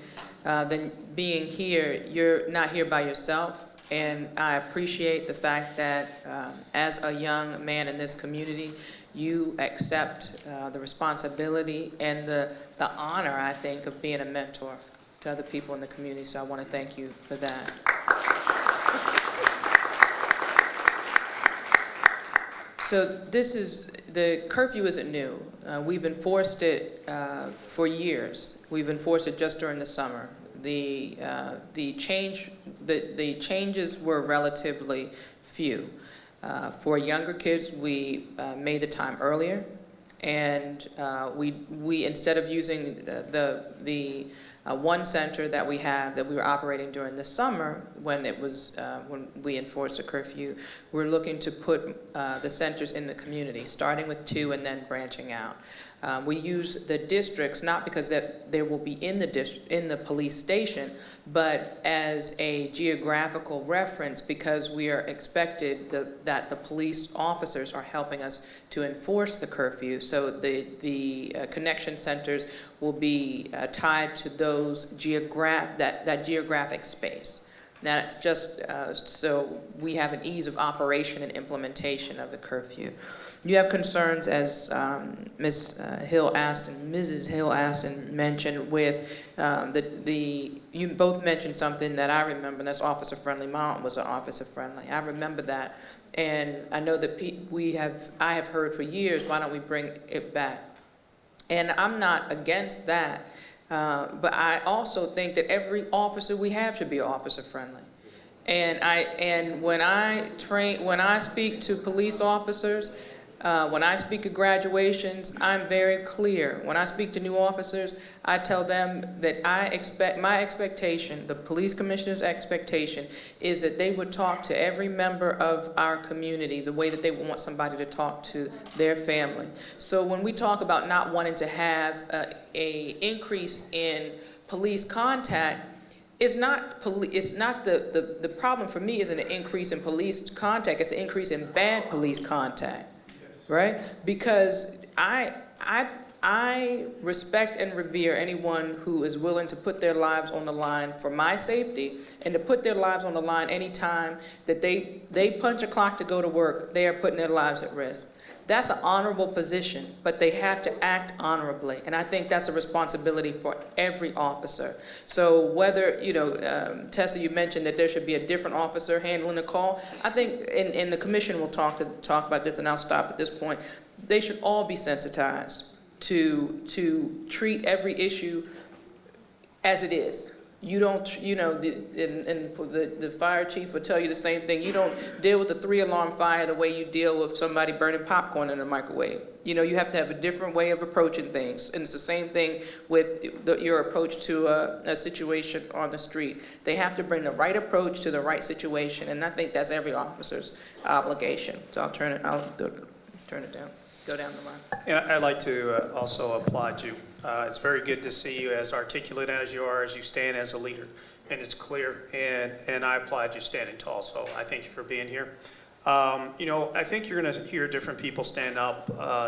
than being here, you're not here by yourself. And I appreciate the fact that as a young man in this community, you accept the responsibility and the honor, I think, of being a mentor to other people in the community. So I want to thank you for that. So the curfew isn't new. We've enforced it for years. We've enforced it just during the summer. The changes were relatively few. For younger kids, we made the time earlier, and we instead of using the one center that we were operating during the summer when we enforced a curfew, we're looking to put the centers in the community, starting with 2 and then branching out. We use the districts not because they will be in the police station, but as a geographical reference, because we are expected that the police officers are helping us to enforce the curfew. So the connection centers will be tied to those that geographic space. That's just so we have an ease of operation and implementation of the curfew. You have concerns, as Ms. Hill asked and Mrs. Hill asked and mentioned, with you both mentioned something that I remember, and that's officer friendly. My aunt was an officer friendly. I remember that, and I know that I have heard for years, why don't we bring it back? And I'm not against that, but I also think that every officer we have should be officer friendly. And when I speak to police officers, when I speak at graduations, I'm very clear. When I speak to new officers, I tell them that my expectation, the police commissioner's expectation, is that they would talk to every member of our community the way that they would want somebody to talk to their family. So when we talk about not wanting to have a increase in police contact, it's not the problem for me isn't an increase in police contact, it's an increase in bad police contact. Right? Because I respect and revere anyone who is willing to put their lives on the line for my safety, and to put their lives on the line anytime that they punch a clock to go to work, they are putting their lives at risk. That's an honorable position, but they have to act honorably. And I think that's a responsibility for every officer. So whether, Tessa, you mentioned that there should be a different officer handling the call. I think, and the commission will talk about this, and I'll stop at this point. They should all be sensitized to treat every issue as it is. You don't, the fire chief will tell you the same thing. You don't deal with a 3-alarm fire the way you deal with somebody burning popcorn in a microwave. You have to have a different way of approaching things. And it's the same thing with your approach to a situation on the street. They have to bring the right approach to the right situation, and I think that's every officer's obligation. So I'll go down the line. Yeah, I'd like to also applaud you. It's very good to see you as articulate as you are, as you stand as a leader, and it's clear, and I applaud you standing tall, so I thank you for being here. I think you're going to hear different people stand up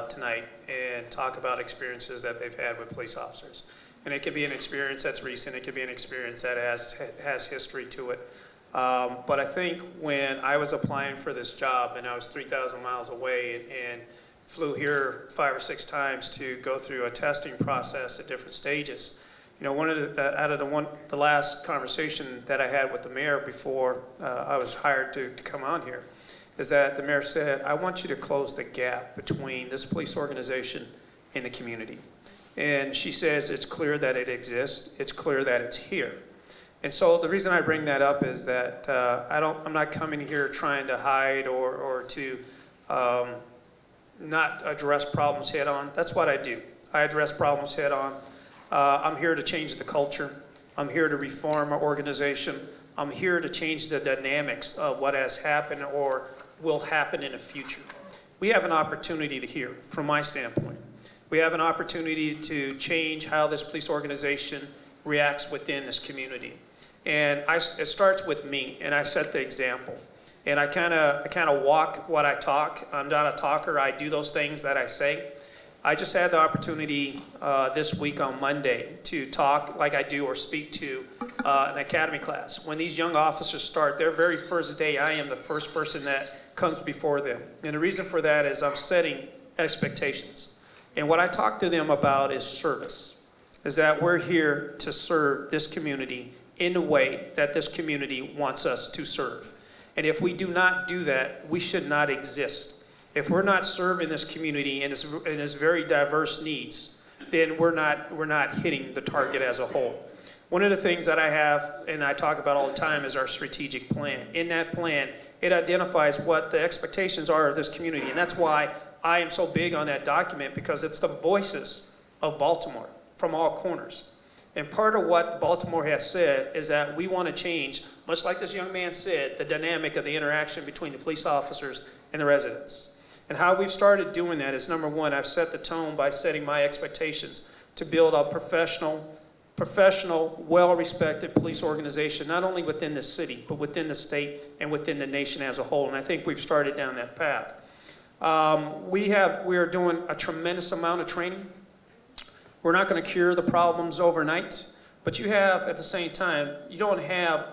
tonight and talk about experiences that they've had with police officers. And it could be an experience that's recent, it could be an experience that has history to it. But I think when I was applying for this job, and I was 3,000 miles away, and flew here 5 or 6 times to go through a testing process at different stages. One of the last conversation that I had with the mayor before I was hired to come on here is that the mayor said, I want you to close the gap between this police organization and the community. And she says it's clear that it exists, it's clear that it's here. And so the reason I bring that up is that I'm not coming here trying to hide or to not address problems head on. That's what I do. I address problems head on. I'm here to change the culture. I'm here to reform our organization. I'm here to change the dynamics of what has happened or will happen in the future. We have an opportunity to hear, from my standpoint. We have an opportunity to change how this police organization reacts within this community. And it starts with me, and I set the example. And I kind of walk what I talk. I'm not a talker. I do those things that I say. I just had the opportunity this week on Monday to talk like I do or speak to an academy class. When these young officers start their very first day, I am the first person that comes before them. And the reason for that is I'm setting expectations. And what I talk to them about is service, is that we're here to serve this community in the way that this community wants us to serve. And if we do not do that, we should not exist. If we're not serving this community and its very diverse needs, then we're not hitting the target as a whole. One of the things that I have and I talk about all the time is our strategic plan. In that plan, it identifies what the expectations are of this community. And that's why I am so big on that document, because it's the voices of Baltimore from all corners. And part of what Baltimore has said is that we want to change, much like this young man said, the dynamic of the interaction between the police officers and the residents. And how we've started doing that is, number one, I've set the tone by setting my expectations to build a professional, well-respected police organization, not only within the city, but within the state and within the nation as a whole. And I think we've started down that path. We are doing a tremendous amount of training. We're not going to cure the problems overnight, but you have, at the same time, you don't have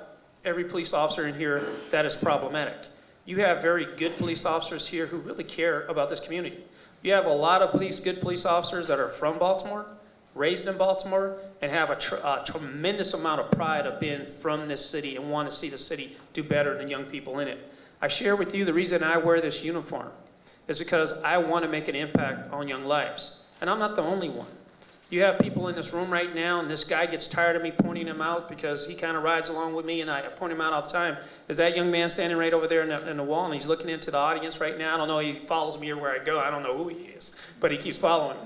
every police officer in here that is problematic. You have very good police officers here who really care about this community. You have a lot of good police officers that are from Baltimore, raised in Baltimore, and have a tremendous amount of pride of being from this city and want to see the city do better than young people in it. I share with you the reason I wear this uniform is because I want to make an impact on young lives. And I'm not the only one. You have people in this room right now, and this guy gets tired of me pointing him out because he kind of rides along with me, and I point him out all the time. Is that young man standing right over there in the wall, and he's looking into the audience right now? I don't know, he follows me where I go. I don't know who he is, but he keeps following me.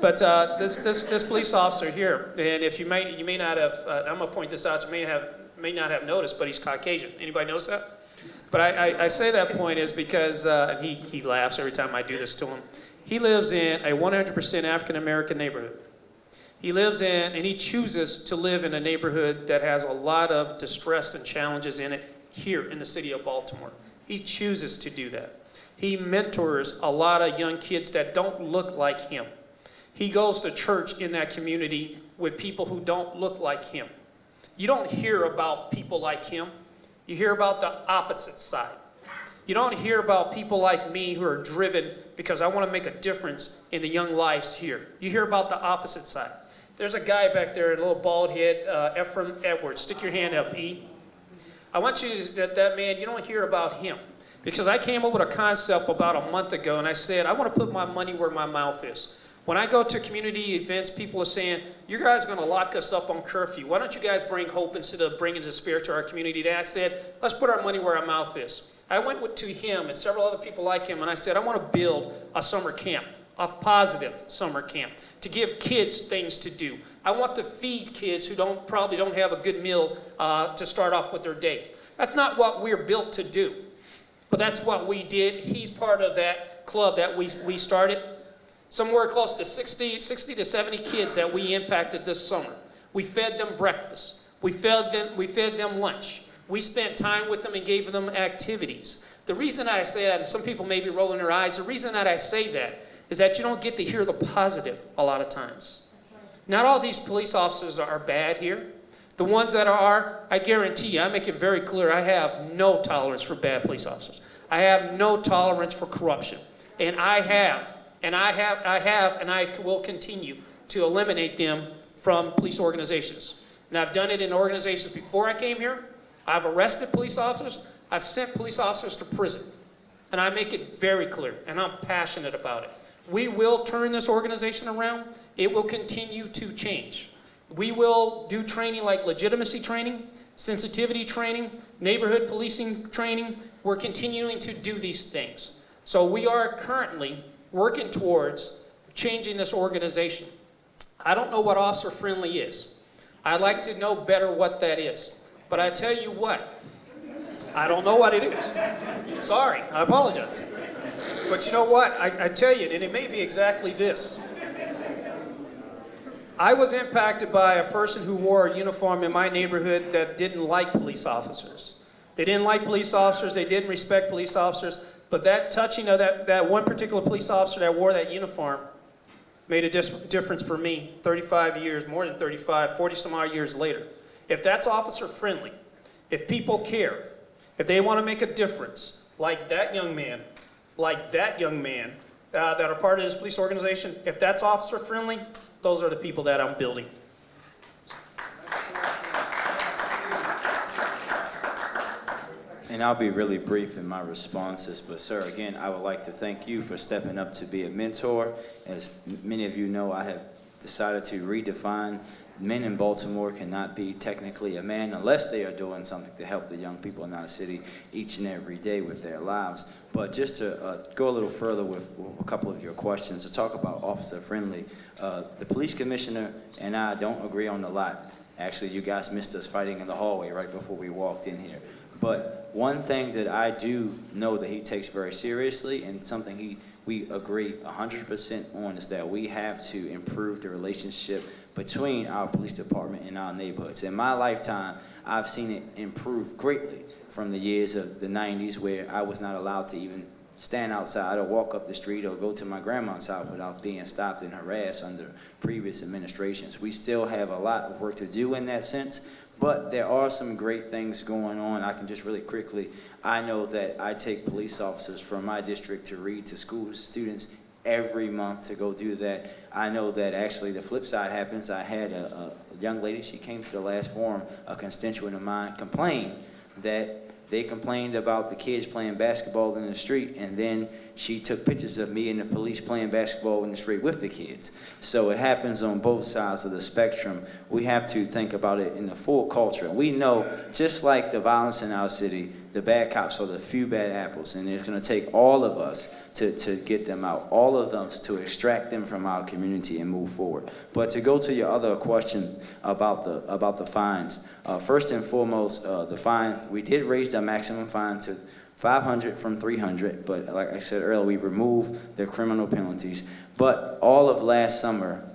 But this police officer here, and if you may not have, I'm going to point this out, you may not have noticed, but he's Caucasian. Anybody notice that? But I say that point is because he laughs every time I do this to him. He lives in a 100% African-American neighborhood. He lives in, and he chooses to live in a neighborhood that has a lot of distress and challenges in it here in the city of Baltimore. He chooses to do that. He mentors a lot of young kids that don't look like him. He goes to church in that community with people who don't look like him. You don't hear about people like him. You hear about the opposite side. You don't hear about people like me who are driven because I want to make a difference in the young lives here. You hear about the opposite side. There's a guy back there, a little bald head, Ephraim Edwards. Stick your hand up, E. I want you to, that man, you don't hear about him. Because I came up with a concept about a month ago, and I said, I want to put my money where my mouth is. When I go to community events, people are saying, you guys are going to lock us up on curfew. Why don't you guys bring hope instead of bringing the spirit to our community? And I said, let's put our money where our mouth is. I went to him and several other people like him, and I said, I want to build a summer camp, a positive summer camp, to give kids things to do. I want to feed kids who probably don't have a good meal to start off with their day. That's not what we're built to do, but that's what we did. He's part of that club that we started. Somewhere close to 60 to 70 kids that we impacted this summer. We fed them breakfast. We fed them lunch. We spent time with them and gave them activities. The reason I say that, and some people may be rolling their eyes, the reason that I say that is that you don't get to hear the positive a lot of times. Not all these police officers are bad here. The ones that are, I guarantee you, I make it very clear, I have no tolerance for bad police officers. I have no tolerance for corruption. And I will continue to eliminate them from police organizations. And I've done it in organizations before I came here. I've arrested police officers. I've sent police officers to prison. And I make it very clear, and I'm passionate about it. We will turn this organization around. It will continue to change. We will do training like legitimacy training, sensitivity training, neighborhood policing training. We're continuing to do these things. So we are currently working towards changing this organization. I don't know what officer friendly is. I'd like to know better what that is. But I tell you what, I don't know what it is. Sorry, I apologize. But you know what, I tell you, and it may be exactly this. I was impacted by a person who wore a uniform in my neighborhood that didn't like police officers. They didn't like police officers, they didn't respect police officers, but that touching of that one particular police officer that wore that uniform made a difference for me 35 years, more than 35, 40 some odd years later. If that's officer friendly, if people care, if they want to make a difference, like that young man, that are part of this police organization, if that's officer friendly, those are the people that I'm building. And I'll be really brief in my responses, but sir, again, I would like to thank you for stepping up to be a mentor. As many of you know, I have decided to redefine men in Baltimore cannot be technically a man unless they are doing something to help the young people in our city each and every day with their lives. But just to go a little further with a couple of your questions, to talk about officer friendly, the police commissioner and I don't agree on a lot. Actually, you guys missed us fighting in the hallway right before we walked in here. But one thing that I do know that he takes very seriously, and something we agree 100% on, is that we have to improve the relationship between our police department and our neighborhoods. In my lifetime, I've seen it improve greatly from the years of the 90s, where I was not allowed to even stand outside or walk up the street or go to my grandma's house without being stopped and harassed under previous administrations. We still have a lot of work to do in that sense, but there are some great things going on. I can just really quickly, I know that I take police officers from my district to read to school students every month to go do that. I know that actually the flip side happens. I had a young lady, she came to the last forum, a constituent of mine complained that they complained about the kids playing basketball in the street, and then she took pictures of me and the police playing basketball in the street with the kids. So it happens on both sides of the spectrum. We have to think about it in the full culture. We know, just like the violence in our city, the bad cops are the few bad apples, and it's going to take all of us to get them out, all of them to extract them from our community and move forward. But to go to your other question about the fines, first and foremost, the fine, we did raise the maximum fine to $500 from $300, but like I said earlier, we removed the criminal penalties. But all of last summer,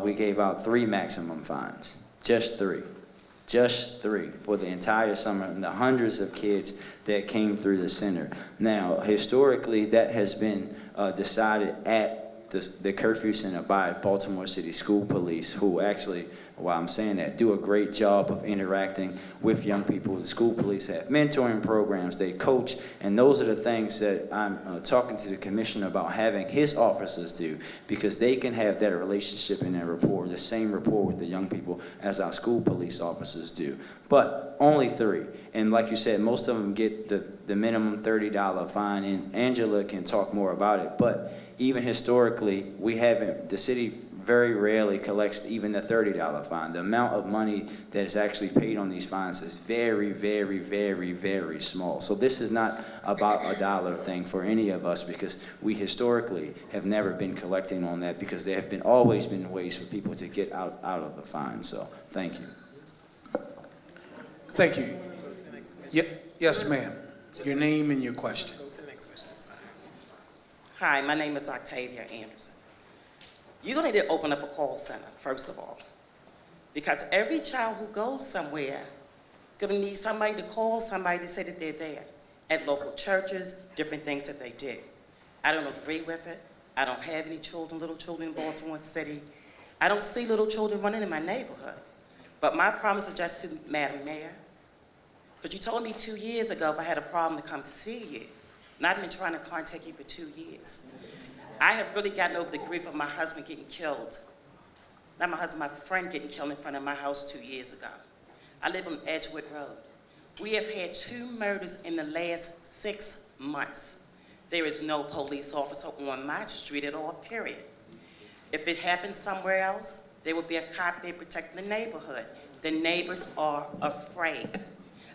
we gave out 3 maximum fines, just 3. Just 3 for the entire summer, and the hundreds of kids that came through the center. Now, historically, that has been decided at the Curfew Center by Baltimore City School Police, who actually, while I'm saying that, do a great job of interacting with young people. The school police have mentoring programs, they coach, and those are the things that I'm talking to the commissioner about having his officers do, because they can have that relationship and that rapport, the same rapport with the young people as our school police officers do. But only 3. And like you said, most of them get the minimum $30 fine, and Angela can talk more about it. But even historically, the city very rarely collects even the $30 fine. The amount of money that is actually paid on these fines is very, very, very, very small. So this is not about a dollar thing for any of us, because we historically have never been collecting on that, because there have always been ways for people to get out of the fine. So thank you. Thank you. Yes, ma'am. Your name and your question. Hi, my name is Octavia Anderson. You're going to need to open up a call center, first of all, because every child who goes somewhere is going to need somebody to call, somebody to say that they're there, at local churches, different things that they do. I don't agree with it. I don't have any children, little children in Baltimore City. I don't see little children running in my neighborhood. But my promise is just to Madam Mayor, because you told me 2 years ago if I had a problem to come see you, and I've been trying to contact you for 2 years. I have really gotten over the grief of my husband getting killed. Not my husband, my friend getting killed in front of my house 2 years ago. I live on Edgewood Road. We have had 2 murders in the last 6 months. There is no police officer on my street at all, period. If it happens somewhere else, there would be a cop there protecting the neighborhood. The neighbors are afraid.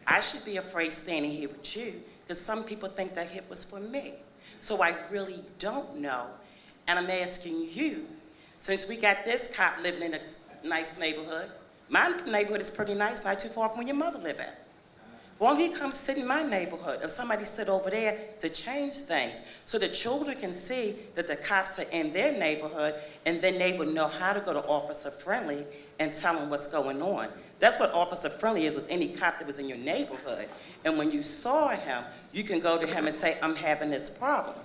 I should be afraid standing here with you, because some people think that hit was for me. So I really don't know, and I'm asking you, since we got this cop living in a nice neighborhood, my neighborhood is pretty nice, not too far from where your mother live at. Why don't he come sit in my neighborhood, or somebody sit over there to change things, so the children can see that the cops are in their neighborhood, and then they would know how to go to Officer Friendly and tell them what's going on. That's what Officer Friendly is with any cop that was in your neighborhood. And when you saw him, you can go to him and say, I'm having this problem.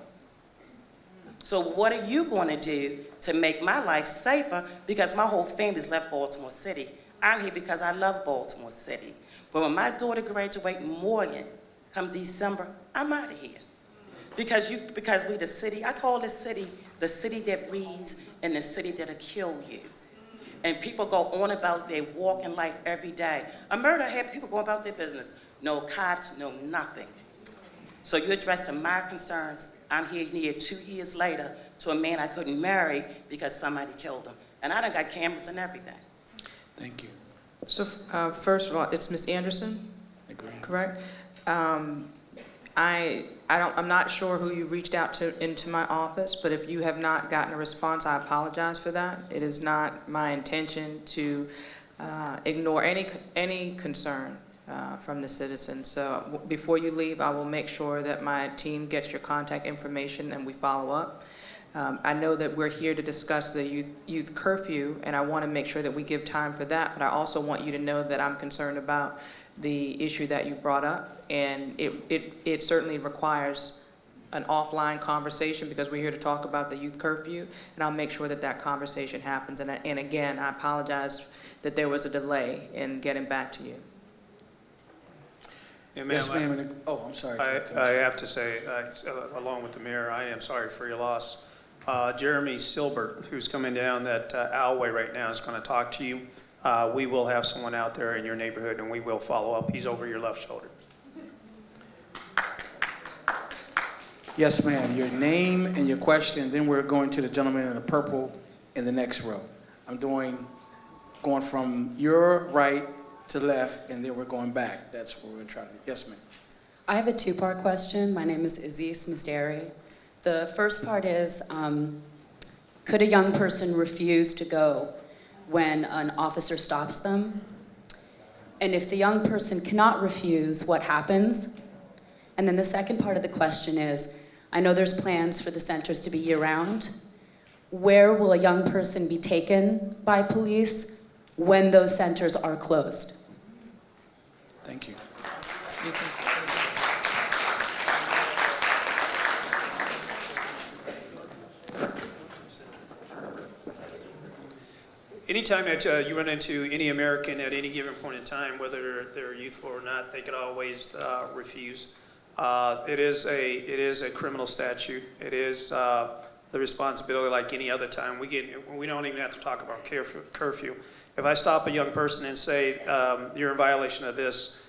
So what are you going to do to make my life safer? Because my whole family's left Baltimore City. I'm here because I love Baltimore City. But when my daughter graduates Morgan, come December, I'm out of here. Because we the city, I call this city the city that breeds and the city that'll kill you. And people go on about their walk in life every day. A murder had people going about their business. No cops, no nothing. So you're addressing my concerns. I'm here 2 years later to a man I couldn't marry because somebody killed him. And I done got cameras and everything. Thank you. So first of all, it's Ms. Anderson, Agree. correct? I'm not sure who you reached out to into my office, but if you have not gotten a response, I apologize for that. It is not my intention to ignore any concern from the citizens. So before you leave, I will make sure that my team gets your contact information and we follow up. I know that we're here to discuss the youth curfew, and I want to make sure that we give time for that, but I also want you to know that I'm concerned about the issue that you brought up, and it certainly requires an offline conversation because we're here to talk about the youth curfew, and I'll make sure that that conversation happens. And again, I apologize that there was a delay in getting back to you. Yeah, Yes, ma'am. Oh, I'm sorry. I have to say, along with the mayor, I am sorry for your loss. Jeremy Silbert, who's coming down that alleyway right now, is going to talk to you. We will have someone out there in your neighborhood, and we will follow up. He's over your left shoulder. Yes, ma'am. Your name and your question, then we're going to the gentleman in the purple in the next row. I'm going from your right to left, and then we're going back. That's what we're trying to do. Yes, ma'am. I have a two-part question. My name is Aziz Musteri. The first part is, could a young person refuse to go when an officer stops them? And if the young person cannot refuse, what happens? And then the second part of the question is, I know there's plans for the centers to be year-round. Where will a young person be taken by police when those centers are closed? Thank you. Anytime that you run into any American at any given point in time, whether they're youthful or not, they can always refuse. It is a criminal statute. It is the responsibility like any other time. We don't even have to talk about curfew. If I stop a young person and say, you're in violation of this,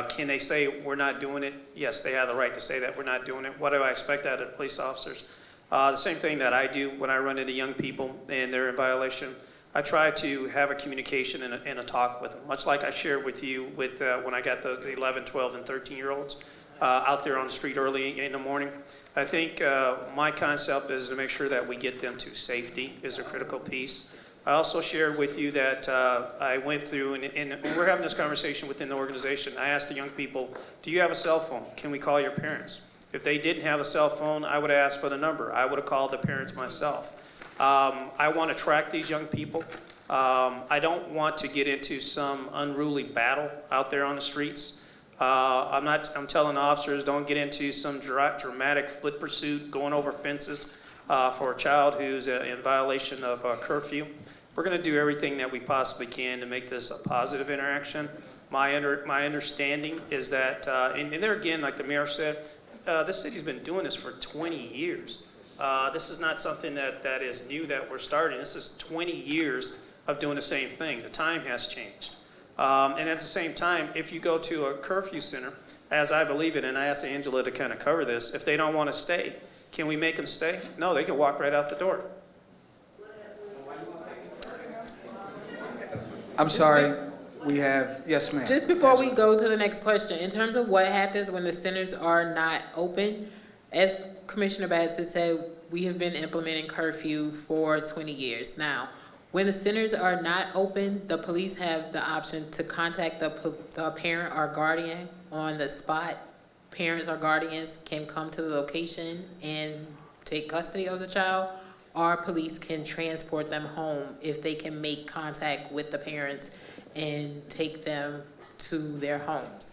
can they say we're not doing it? Yes, they have the right to say that we're not doing it. What do I expect out of police officers? The same thing that I do when I run into young people and they're in violation. I try to have a communication and a talk with them, much like I shared with you with when I got the 11, 12, and 13-year-olds out there on the street early in the morning. I think my concept is to make sure that we get them to safety is a critical piece. I also shared with you that I went through, and we're having this conversation within the organization. I asked the young people, do you have a cell phone? Can we call your parents? If they didn't have a cell phone, I would have asked for the number. I would have called the parents myself. I want to track these young people. I don't want to get into some unruly battle out there on the streets. I'm telling officers, don't get into some dramatic foot pursuit, going over fences for a child who's in violation of curfew. We're going to do everything that we possibly can to make this a positive interaction. My understanding is that, and there again, like the mayor said, this city's been doing this for 20 years. This is not something that is new that we're starting. This is 20 years of doing the same thing. The time has changed. And at the same time, if you go to a curfew center, as I believe it, and I asked Angela to kind of cover this, if they don't want to stay, can we make them stay? No, they can walk right out the door. I'm sorry. We have, yes, ma'am. Just before we go to the next question, in terms of what happens when the centers are not open, as Commissioner Batts has said, we have been implementing curfew for 20 years now. When the centers are not open, the police have the option to contact the parent or guardian on the spot. Parents or guardians can come to the location and take custody of the child, or police can transport them home if they can make contact with the parents and take them to their homes.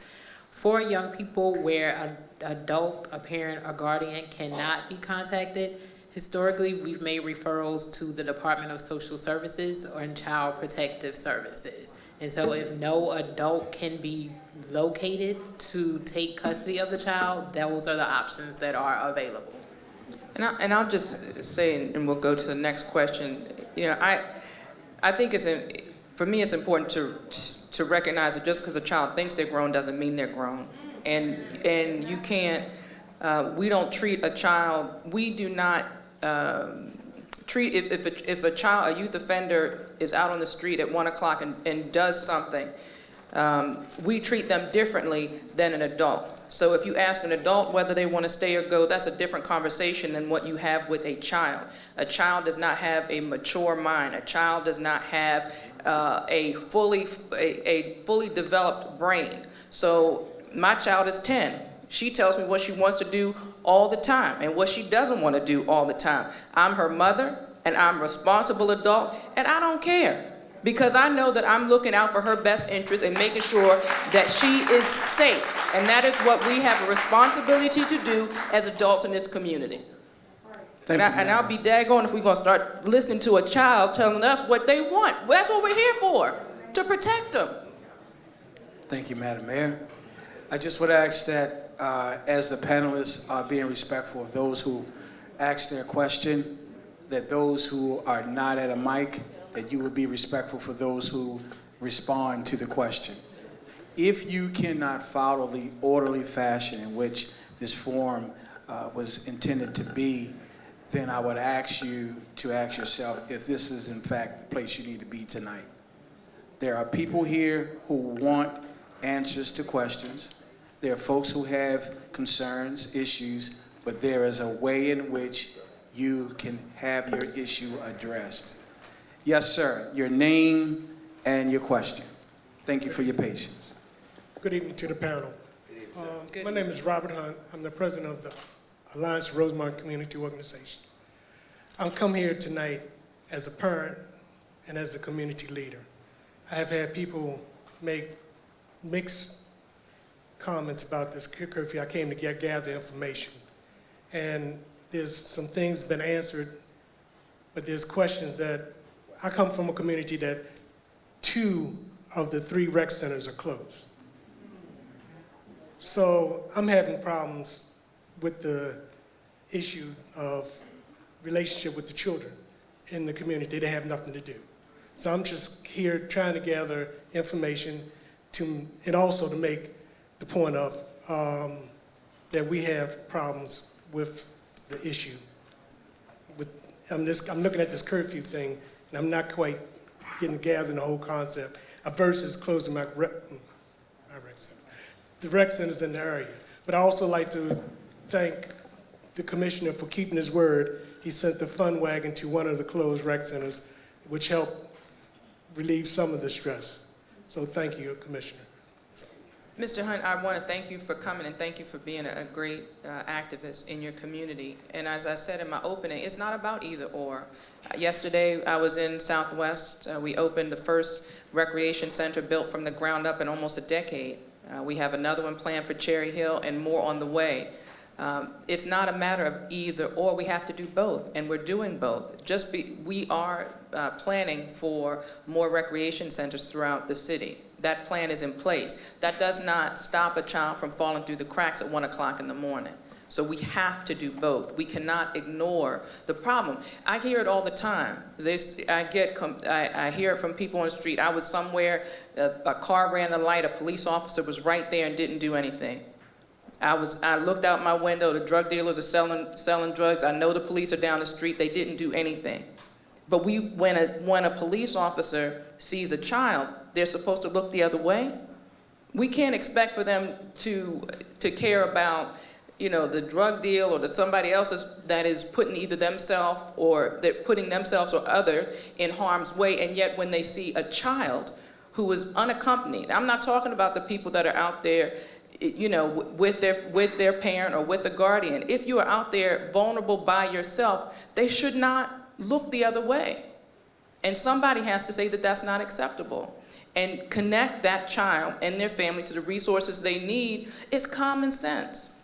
For young people where an adult, a parent, or guardian cannot be contacted, Historically, we've made referrals to the Department of Social Services or Child Protective Services. And so if no adult can be located to take custody of the child, those are the options that are available. And I'll just say, and we'll go to the next question. You know, I think for me it's important to recognize that just because a child thinks they're grown doesn't mean they're grown. And you can't, we don't treat a child, we do not treat, if a youth offender is out on the street at 1 o'clock and does something, we treat them differently than an adult. So if you ask an adult whether they want to stay or go, that's a different conversation than what you have with a child. A child does not have a mature mind. A child does not have a fully developed brain. So my child is 10. She tells me what she wants to do all the time and what she doesn't want to do all the time. I'm her mother, and I'm a responsible adult, and I don't care. Because I know that I'm looking out for her best interest and making sure that she is safe. And that is what we have a responsibility to do as adults in this community. And I'll be daggone if we're going to start listening to a child telling us what they want. Well, that's what we're here for, to protect them. Thank you, Madam Mayor. I just would ask that as the panelists are being respectful of those who ask their question, that those who are not at a mic, that you will be respectful for those who respond to the question. If you cannot follow the orderly fashion in which this forum was intended to be, then I would ask you to ask yourself if this is in fact the place you need to be tonight. There are people here who want answers to questions. There are folks who have concerns, issues, but there is a way in which you can have your issue addressed. Yes, sir. Your name and your question. Thank you for your patience. Good evening to the panel. My name is Robert Hunt. I'm the president of the Alliance for Rosemont Community Organization. I'm come here tonight as a parent and as a community leader. I have had people make mixed comments about this curfew. I came to gather information. And there's some things been answered, but there's questions that I come from a community that 2 of the 3 rec centers are closed. So I'm having problems with the issue of relationship with the children in the community. They have nothing to do. So I'm just here trying to gather information and also to make the point of that we have problems with the issue. I'm looking at this curfew thing, and I'm not quite gathering the whole concept versus closing the rec centers in the area. But I also like to thank the commissioner for keeping his word. He sent the fun wagon to one of the closed rec centers, which helped relieve some of the stress. So thank you, Commissioner. Mr. Hunt, I want to thank you for coming and thank you for being a great activist in your community. And as I said in my opening, it's not about either or. Yesterday, I was in Southwest. We opened the first recreation center built from the ground up in almost a decade. We have another one planned for Cherry Hill and more on the way. It's not a matter of either or. We have to do both, and we're doing both. We are planning for more recreation centers throughout the city. That plan is in place. That does not stop a child from falling through the cracks at 1 o'clock in the morning. So we have to do both. We cannot ignore the problem. I hear it all the time. I hear it from people on the street. I was somewhere, a car ran the light, a police officer was right there and didn't do anything. I looked out my window, the drug dealers are selling drugs. I know the police are down the street, they didn't do anything. But when a police officer sees a child, they're supposed to look the other way. We can't expect for them to care about, the drug deal or somebody else that is putting either themselves or they're putting themselves or others in harm's way. And yet when they see a child who is unaccompanied, I'm not talking about the people that are out there, with their parent or with a guardian. If you are out there vulnerable by yourself, they should not look the other way. And somebody has to say that that's not acceptable. And connect that child and their family to the resources they need is common sense.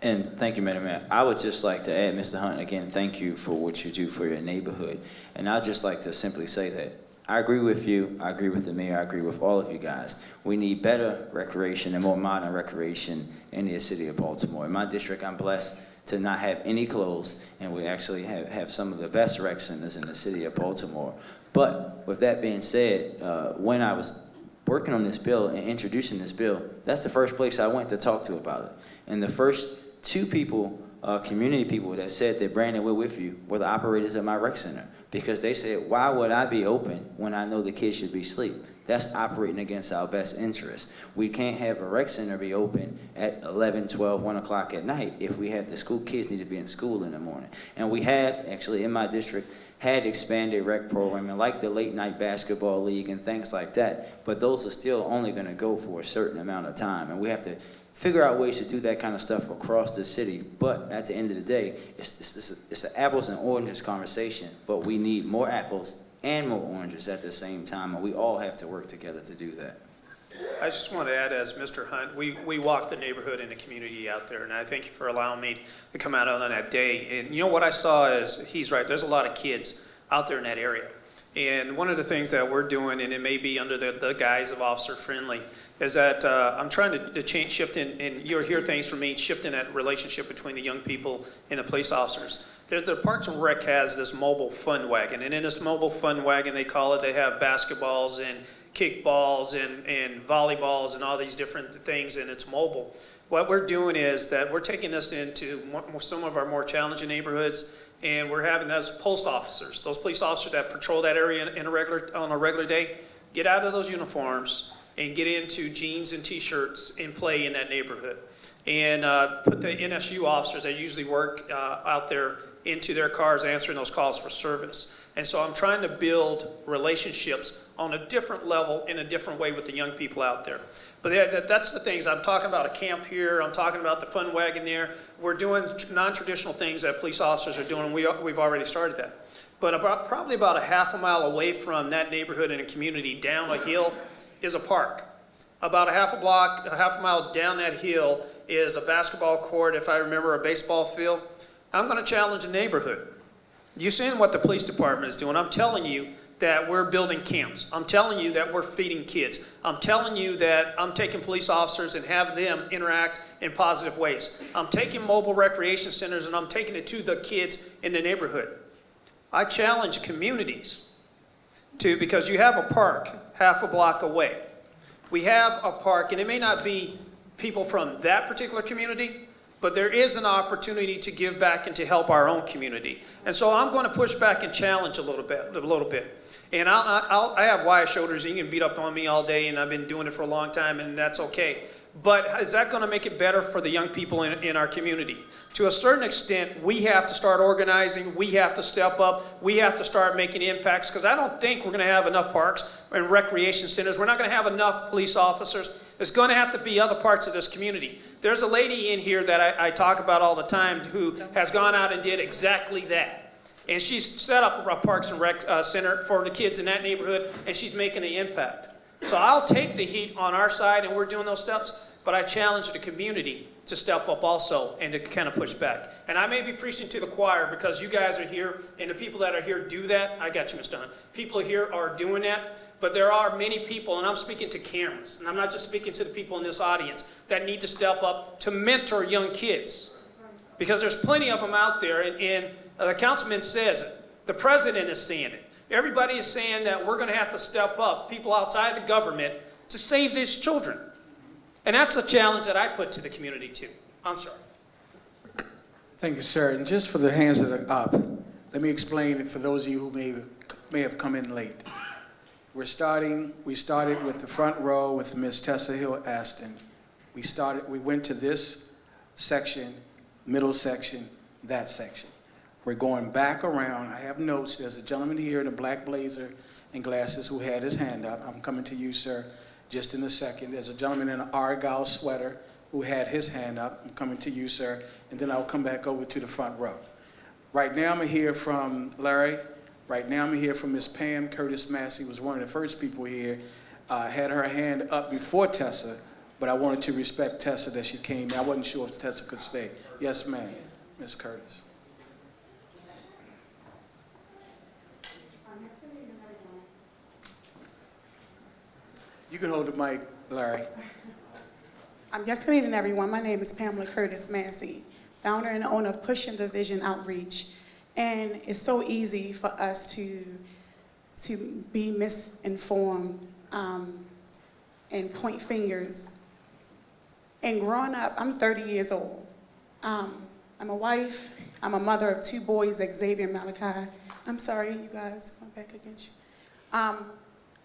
And thank you, Madam Mayor. I would just like to add, Mr. Hunt, again, thank you for what you do for your neighborhood. And I'd just like to simply say that I agree with you, I agree with the mayor, I agree with all of you guys. We need better recreation and more modern recreation in the city of Baltimore. In my district, I'm blessed to not have any closed, and we actually have some of the best rec centers in the city of Baltimore. But with that being said, when I was working on this bill and introducing this bill, that's the first place I went to talk to about it. And the first two people, community people that said that Brandon, we're with you, were the operators of my rec center. Because they said, why would I be open when I know the kids should be asleep? That's operating against our best interest. We can't have a rec center be open at 11, 12, 1 o'clock at night if we have the school kids need to be in school in the morning. And we have, actually, in my district, had expanded rec programming like the late night basketball league and things like that. But those are still only going to go for a certain amount of time. And we have to figure out ways to do that kind of stuff across the city. But at the end of the day, it's an apples and oranges conversation, but we need more apples and more oranges at the same time, and we all have to work together to do that. I just want to add, as Mr. Hunt, we walk the neighborhood and the community out there, and I thank you for allowing me to come out on that day. And you know what I saw is, he's right, there's a lot of kids out there in that area. And one of the things that we're doing, and it may be under the guise of officer friendly, is that I'm trying to change, shift in, and you'll hear things from me, shifting that relationship between the young people and the police officers. The Parks and Rec has this mobile fun wagon, and in this mobile fun wagon, they call it, they have basketballs and kickballs and volleyballs and all these different things, and it's mobile. What we're doing is that we're taking this into some of our more challenging neighborhoods, and we're having those post officers, those police officers that patrol that area on a regular day, get out of those uniforms and get into jeans and t-shirts and play in that neighborhood. And put the NSU officers that usually work out there into their cars answering those calls for service. And so I'm trying to build relationships on a different level in a different way with the young people out there. But that's the things. I'm talking about a camp here. I'm talking about the fun wagon there. We're doing non-traditional things that police officers are doing. We've already started that. But probably about a half a mile away from that neighborhood and a community down a hill is a park. About a half a mile down that hill is a basketball court, if I remember, a baseball field. I'm going to challenge the neighborhood. You've seen what the police department is doing. I'm telling you that we're building camps. I'm telling you that we're feeding kids. I'm telling you that I'm taking police officers and have them interact in positive ways. I'm taking mobile recreation centers and I'm taking it to the kids in the neighborhood. I challenge communities to, because you have a park half a block away. We have a park, and it may not be people from that particular community, but there is an opportunity to give back and to help our own community. And so I'm going to push back and challenge a little bit. And I have wide shoulders, and you can beat up on me all day, and I've been doing it for a long time, and that's okay. But is that going to make it better for the young people in our community? To a certain extent, we have to start organizing, we have to step up, we have to start making impacts, because I don't think we're going to have enough parks and recreation centers. We're not going to have enough police officers. There's going to have to be other parts of this community. There's a lady in here that I talk about all the time who has gone out and did exactly that. And she's set up a Parks and Rec center for the kids in that neighborhood, and she's making an impact. So I'll take the heat on our side, and we're doing those steps, but I challenge the community to step up also and to kind of push back. And I may be preaching to the choir because you guys are here, and the people that are here do that. I got you, Mr. Hunt. People here are doing that, but there are many people, and I'm speaking to cameras, and I'm not just speaking to the people in this audience, that need to step up to mentor young kids. Because there's plenty of them out there, and the councilman says it. The president is saying it. Everybody is saying that we're going to have to step up, people outside the government, to save these children. And that's a challenge that I put to the community too. I'm sorry. Thank you, sir. And just for the hands that are up, let me explain it for those of you who may have come in late. We started with the front row with Ms. Tessa Hill Aston. We went to this section, middle section, that section. We're going back around. I have notes. There's a gentleman here in a black blazer and glasses who had his hand up. I'm coming to you, sir, just in a second. There's a gentleman in an Argyle sweater who had his hand up. I'm coming to you, sir. And then I'll come back over to the front row. Right now I'm going to hear from Larry. Right now I'm going to hear from Ms. Pam Curtis Massey, was one of the first people here. Had her hand up before Tessa, but I wanted to respect Tessa that she came. I wasn't sure if Tessa could stay. Yes, ma'am, Ms. Curtis. You can hold the mic, Larry. Yes, good evening, everyone. My name is Pamela Curtis Massey, founder and owner of Pushing the Vision Outreach. And it's so easy for us to be misinformed and point fingers. And growing up, I'm 30 years old. I'm a wife. I'm a mother of 2 boys, Xavier and Malachi. I'm sorry, you guys, I'm back against you.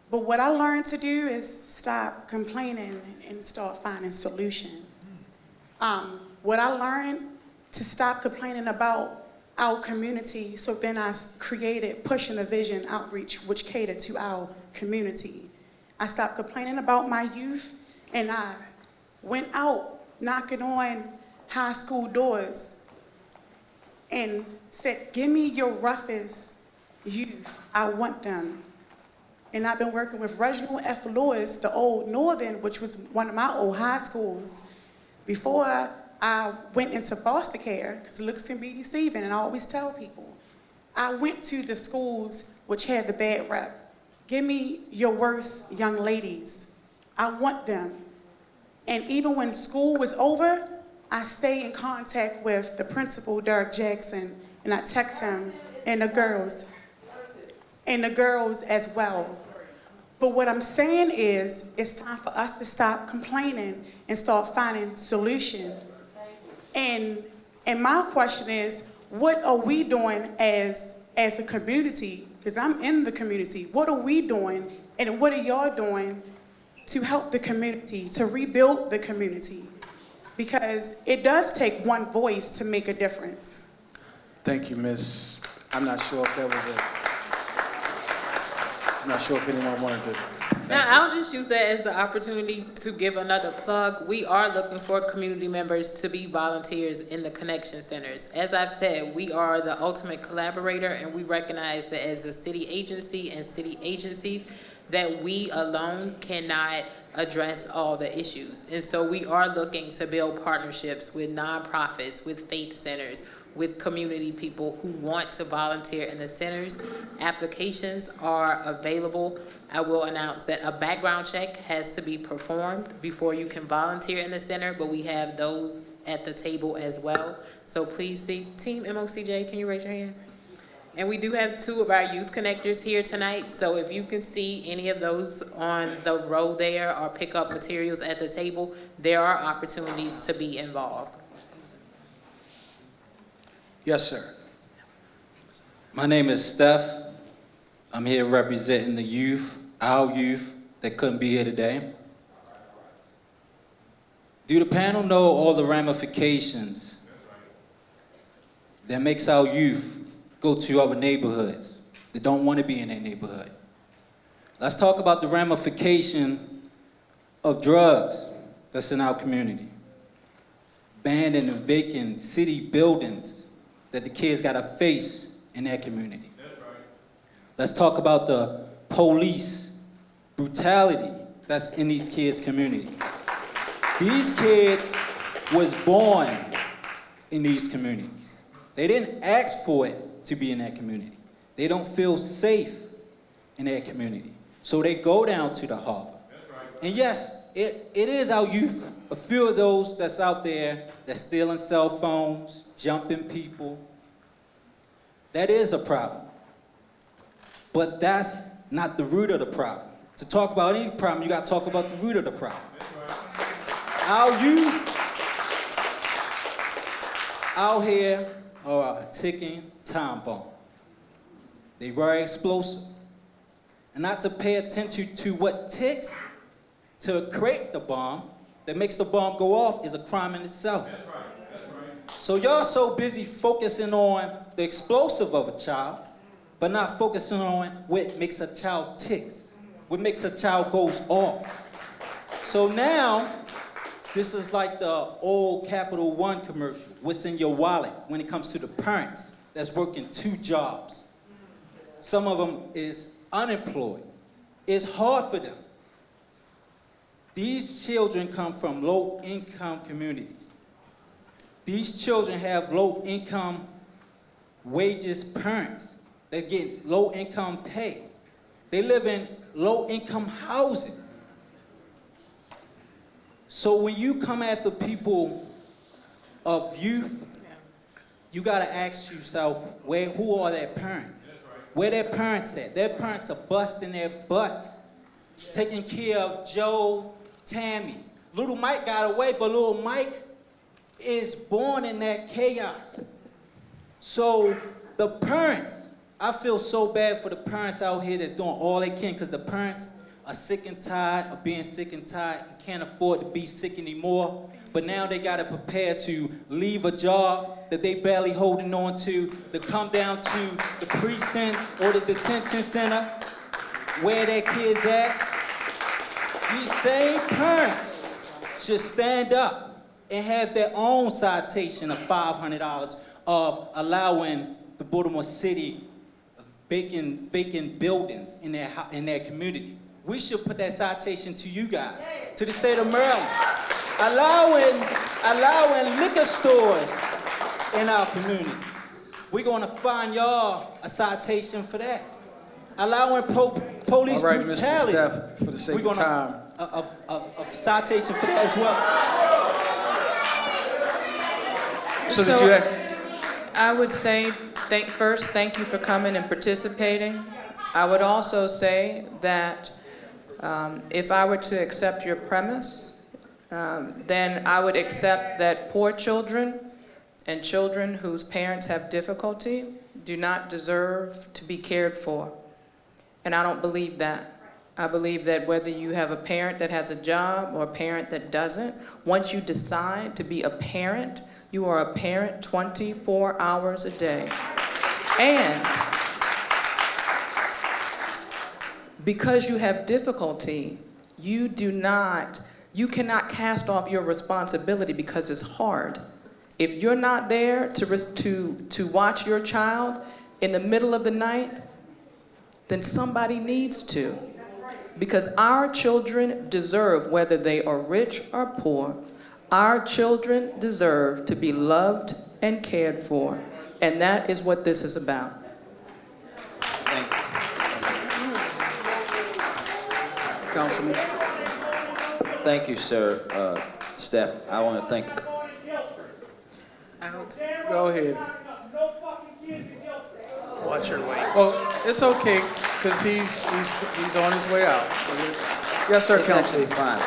But what I learned to do is stop complaining and start finding solutions. What I learned to stop complaining about our community, so then I created Pushing the Vision Outreach, which catered to our community. I stopped complaining about my youth, and I went out knocking on high school doors and said, give me your roughest youth, I want them. And I've been working with Reginald F. Lewis, the old Northern, which was one of my old high schools, before I went into foster care, because looks can be deceiving, and I always tell people. I went to the schools which had the bad rep. Give me your worst young ladies. I want them. And even when school was over, I stay in contact with the principal, Derek Jackson, and I text him and the girls as well. But what I'm saying is, it's time for us to stop complaining and start finding solutions. And my question is, what are we doing as a community? Because I'm in the community. What are we doing, and what are y'all doing to help the community, to rebuild the community? Because it does take one voice to make a difference. Thank you, Ms. I'm not sure if that was I'm not sure if anyone wanted to. Now, I'll just use that as the opportunity to give another plug. We are looking for community members to be volunteers in the connection centers. As I've said, we are the ultimate collaborator, and we recognize that as a city agency and city agencies, that we alone cannot address all the issues. And so we are looking to build partnerships with nonprofits, with faith centers, with community people who want to volunteer in the centers. Applications are available. I will announce that a background check has to be performed before you can volunteer in the center, but we have those at the table as well. So please see, Team MOCJ, can you raise your hand? And we do have 2 of our youth connectors here tonight, so if you can see any of those on the row there or pick up materials at the table, there are opportunities to be involved. Yes, sir. My name is Steph. I'm here representing the youth, our youth, that couldn't be here today. Do the panel know all the ramifications that makes our youth go to other neighborhoods that don't want to be in their neighborhood? Let's talk about the ramification of drugs that's in our community. Abandoned and vacant city buildings that the kids got to face in their community. That's right. Let's talk about the police brutality that's in these kids' community. These kids was born in these communities. They didn't ask for it to be in that community. They don't feel safe in their community. So they go down to the harbor. That's right. And yes, it is our youth. A few of those that's out there that's stealing cell phones, jumping people. That is a problem. But that's not the root of the problem. To talk about any problem, you got to talk about the root of the problem. Our youth out here are a ticking time bomb. They're very explosive. And not to pay attention to what ticks to create the bomb that makes the bomb go off is a crime in itself. That's right. That's right. So y'all so busy focusing on the explosive of a child, but not focusing on what makes a child ticks, what makes a child goes off. So now, this is like the old Capital One commercial. What's in your wallet when it comes to the parents that's working 2 jobs? Some of them is unemployed. It's hard for them. These children come from low-income communities. These children have low-income wages parents. They get low-income pay. They live in low-income housing. So when you come at the people of youth, you gotta ask yourself, who are their parents? Where their parents at? Their parents are busting their butts, taking care of Joe, Tammy. Little Mike got away, but little Mike is born in that chaos. So the parents, I feel so bad for the parents out here that doing all they can, because the parents are sick and tired of being sick and tired and can't afford to be sick anymore. But now they gotta prepare to leave a job that they barely holding on to come down to the precinct or the detention center where their kids at. These same parents should stand up and have their own citation of $500 of allowing the Baltimore City vacant buildings in their community. We should put that citation to you guys, to the state of Maryland, allowing liquor stores in our community. We're gonna find y'all a citation for that. Allowing police All right, brutality. Mr. Steph, for the sake of time. A citation for that as well. So did you have? I would say, first, thank you for coming and participating. I would also say that if I were to accept your premise, then I would accept that poor children and children whose parents have difficulty do not deserve to be cared for. And I don't believe that. I believe that whether you have a parent that has a job or a parent that doesn't, once you decide to be a parent, you are a parent 24 hours a day. And because you have difficulty, you cannot cast off your responsibility because it's hard. If you're not there to watch your child in the middle of the night, then somebody needs to. Because our children deserve, whether they are rich or poor, our children deserve to be loved and cared for. And that is what this is about. Thank you. Councilman. Thank you, sir. Steph, I want to thank you. Go ahead. Watch your language. Well, it's okay, because he's on his way out. Yes, sir, It's Councilman. actually fine.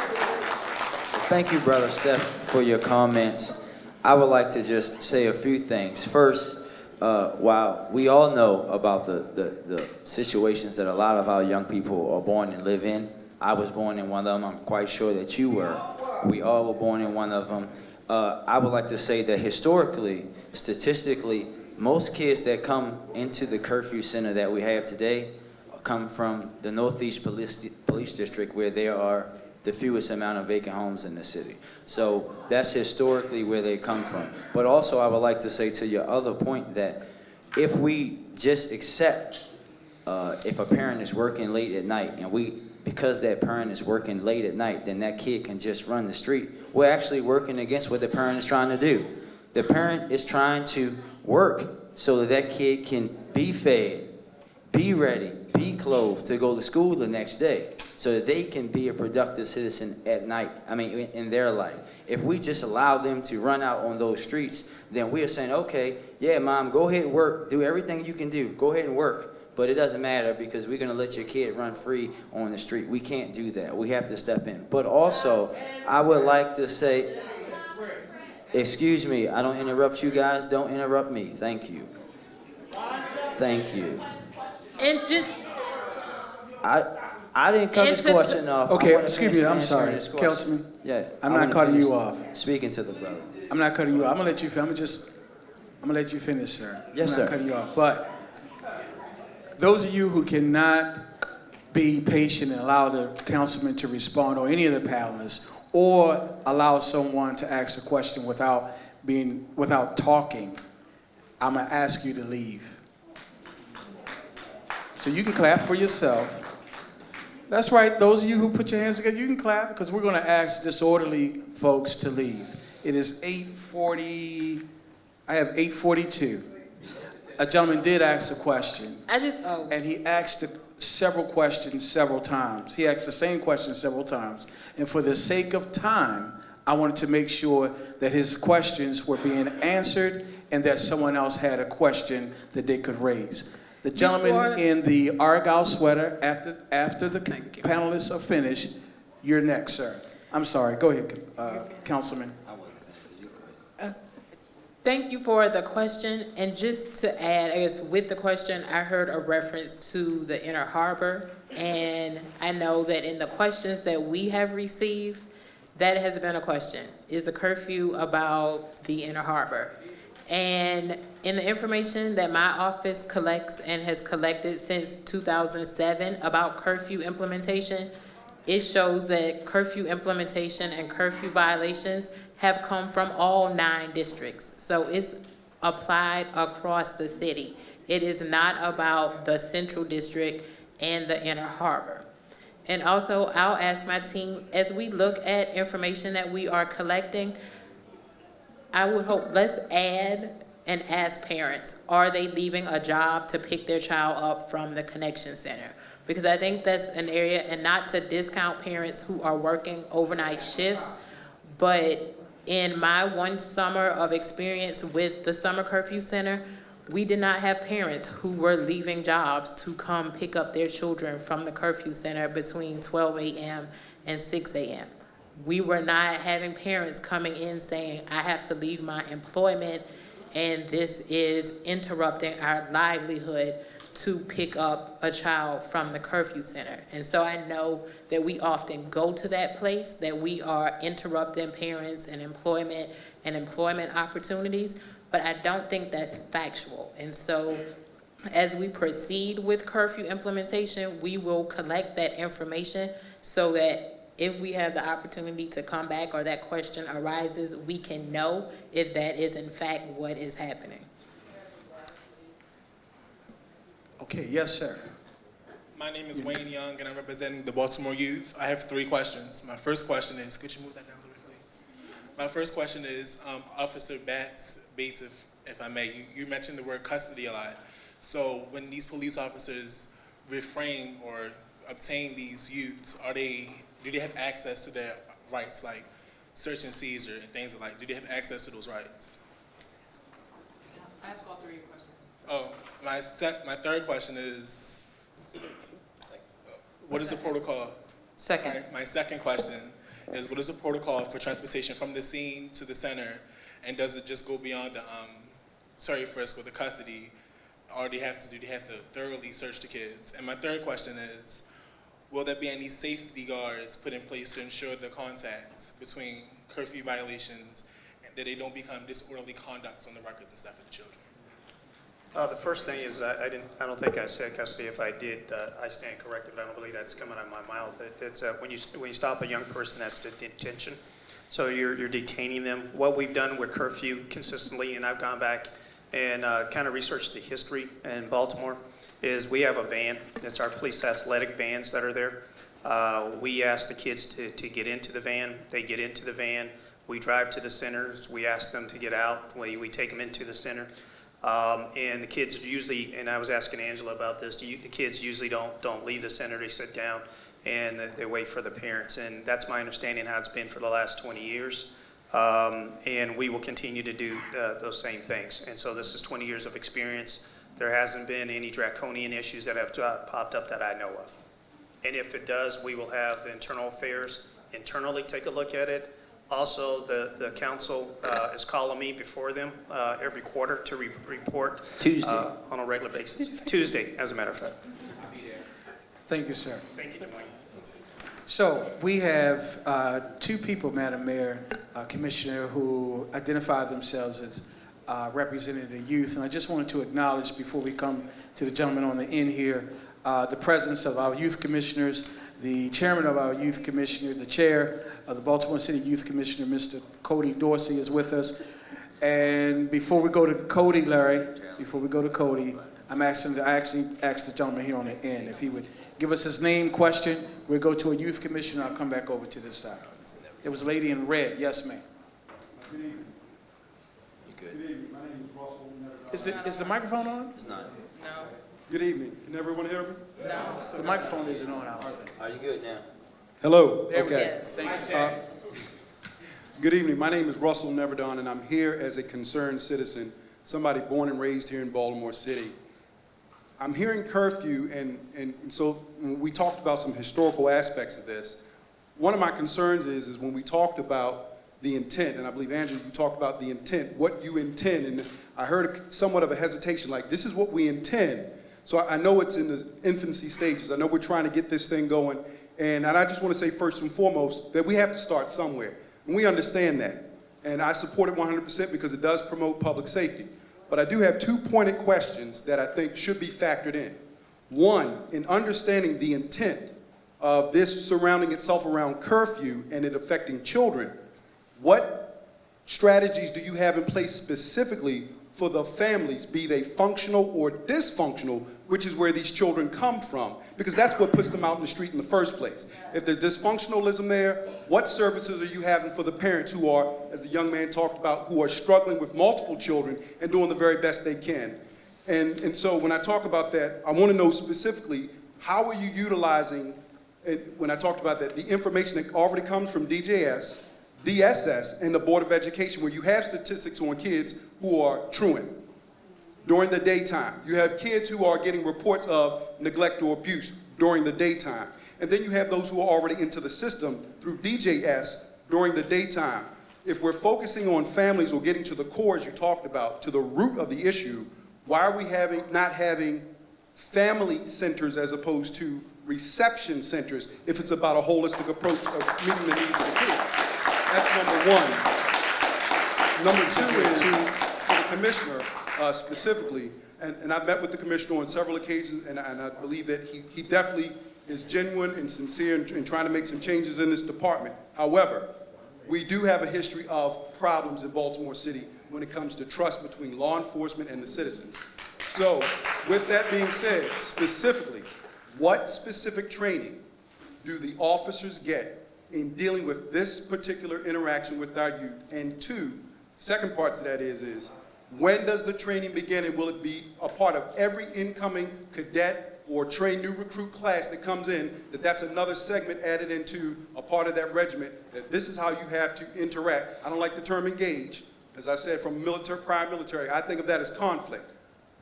Thank you, Brother Steph, for your comments. I would like to just say a few things. First, while we all know about the situations that a lot of our young people are born and live in, I was born in one of them. I'm quite sure that you were. We all were born in one of them. I would like to say that historically, statistically, most kids that come into the curfew center that we have today come from the Northeast Police District, where there are the fewest amount of vacant homes in the city. So that's historically where they come from. But also I would like to say to your other point that if we just accept if a parent is working late at night and because that parent is working late at night, then that kid can just run the street. We're actually working against what the parent is trying to do. The parent is trying to work so that kid can be fed, be ready, be clothed to go to school the next day, so that they can be a productive citizen at night, in their life. If we just allow them to run out on those streets, then we are saying, okay, yeah, mom, go ahead and work, do everything you can do, go ahead and work, but it doesn't matter because we're gonna let your kid run free on the street. We can't do that. We have to step in. But also, I would like to say, excuse me, I don't interrupt you guys, don't interrupt me. Thank you. Thank you. And just, I didn't cut this question off. Okay, I wanna excuse finish me, I'm answering sorry. this question. Councilman, Yeah. I'm I not wanna cutting finish you off. Speaking to the brother. I'm not cutting you off. I'm gonna let you I'm gonna let you finish, sir. Yes, I'm sir. not cutting you off. But those of you who cannot be patient and allow the councilman to respond, or any of the panelists, or allow someone to ask a question without talking, I'm gonna ask you to leave. So you can clap for yourself, That's right. Those of you who put your hands together, you can clap because we're going to ask disorderly folks to leave. It is 8:40. I have 8:42. A gentleman did ask a question, and he asked several questions several times. He asked the same question several times. And for the sake of time, I wanted to make sure that his questions were being answered and that someone else had a question that they could raise. The gentleman in the Argyle sweater, after the panelists are finished, you're next, sir. I'm sorry. Go ahead, Councilman. Thank you for the question. And just to add, I guess with the question, I heard a reference to the Inner Harbor. And I know that in the questions that we have received, that has been a question. Is the curfew about the Inner Harbor? And in the information that my office collects and has collected since 2007 about curfew implementation, it shows that curfew implementation and curfew violations have come from all 9 districts. So it's applied across the city. It is not about the Central District and the Inner Harbor. And also, I'll ask my team, as we look at information that we are collecting, I would hope, let's add and ask parents, are they leaving a job to pick their child up from the Connection Center? Because I think that's an area, and not to discount parents who are working overnight shifts, but in my one summer of experience with the Summer Curfew Center, we did not have parents who were leaving jobs to come pick up their children from the curfew center between 12 a.m. and 6 a.m. We were not having parents coming in saying, I have to leave my employment and this is interrupting our livelihood to pick up a child from the curfew center. And so I know that we often go to that place, that we are interrupting parents and employment opportunities, but I don't think that's factual. And so as we proceed with curfew implementation, we will collect that information so that if we have the opportunity to come back or that question arises, we can know if that is in fact what is happening. Okay, yes, sir. My name is Wayne Young, and I'm representing the Baltimore Youth. I have 3 questions. My first question is, could you move that down a little bit, please? My first question is, Officer Bates, if I may, you mentioned the word custody a lot. So when these police officers refrain or obtain these youths, do they have access to their rights, like search and seizure and things like that? Do they have access to those rights? Ask all 3 questions. Oh, my third question is, what is the protocol? Second. My second question is, what is the protocol for transportation from the scene to the center, and does it just go beyond the frisk or the custody, or do they have to thoroughly search the kids? And my third question is, will there be any safety guards put in place to ensure the contacts between curfew violations and that they don't become disorderly conducts on the records and stuff for the children? The first thing is, I don't think I said custody. If I did, I stand corrected, but I don't believe that's coming out of my mouth. It's when you stop a young person, that's detention. So you're detaining them. What we've done with curfew consistently, and I've gone back and kind of researched the history in Baltimore, is we have a van. It's our police athletic vans that are there. We ask the kids to get into the van. They get into the van. We drive to the centers. We ask them to get out. We take them into the center. And the kids usually, and I was asking Angela about this, the kids usually don't leave the center. They sit down and they wait for the parents. And that's my understanding how it's been for the last 20 years. And we will continue to do those same things. And so this is 20 years of experience. There hasn't been any draconian issues that have popped up that I know of. And if it does, we will have the internal affairs internally take a look at it. Also, the council is calling me before them every quarter to report Tuesday. On a regular basis. Tuesday, as a matter of fact. Thank you, sir. Thank you, Dwayne. So we have 2 people, Madam Mayor, Commissioner, who identify themselves as representing the youth. And I just wanted to acknowledge, before we come to the gentleman on the end here, the presence of our youth commissioners, the chairman of our youth commissioner, the chair of the Baltimore City Youth Commissioner, Mr. Cody Dorsey, is with us. And before we go to Cody, Larry, I actually asked the gentleman here on the end if he would give us his name, question. We'll go to a youth commissioner. I'll come back over to this side. There was a lady in red. Yes, ma'am. You good? Is the microphone on? It's not. No. Good evening. Can everyone hear me? No. The microphone isn't on, I don't think. Are you good now? Hello. There we go. Okay. Thank you. Good evening. My name is Russell Neverdon, and I'm here as a concerned citizen, somebody born and raised here in Baltimore City. I'm hearing curfew, and so when we talked about some historical aspects of this. One of my concerns is when we talked about the intent, and I believe, Angela, you talked about the intent, what you intend, and I heard somewhat of a hesitation, like, this is what we intend. So I know it's in the infancy stages. I know we're trying to get this thing going, and I just want to say first and foremost that we have to start somewhere, and we understand that. And I support it 100% because it does promote public safety. But I do have 2 pointed questions that I think should be factored in. One, in understanding the intent of this surrounding itself around curfew and it affecting children, what strategies do you have in place specifically for the families, be they functional or dysfunctional, which is where these children come from? Because that's what puts them out in the street in the first place. If there's dysfunctionalism there, what services are you having for the parents who are, as the young man talked about, who are struggling with multiple children and doing the very best they can? And so when I talk about that, I want to know specifically, how are you utilizing, when I talked about that, the information that already comes from DJS, DSS, and the Board of Education, where you have statistics on kids who are truant during the daytime. You have kids who are getting reports of neglect or abuse during the daytime. And then you have those who are already into the system through DJS during the daytime. If we're focusing on families or getting to the core, as you talked about, to the root of the issue, why are we not having family centers as opposed to reception centers if it's about a holistic approach of meeting the needs of the kids? That's number one. Number two is, for the commissioner specifically, and I've met with the commissioner on several occasions, and I believe that he definitely is genuine and sincere in trying to make some changes in this department. However, we do have a history of problems in Baltimore City when it comes to trust between law enforcement and the citizens. So, with that being said, specifically, what specific training do the officers get in dealing with this particular interaction with our youth? And two, second part to that is when does the training begin, and will it be a part of every incoming cadet or trained new recruit class that comes in, that's another segment added into a part of that regiment, that this is how you have to interact? I don't like the term engage. As I said, from prior military, I think of that as conflict.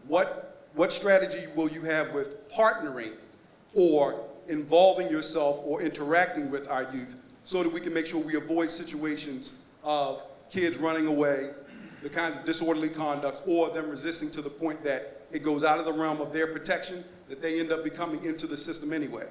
What strategy will you have with partnering or involving yourself or interacting with our youth so that we can make sure we avoid situations of kids running away, the kinds of disorderly conducts, or them resisting to the point that it goes out of the realm of their protection, that they end up becoming into the system anyway?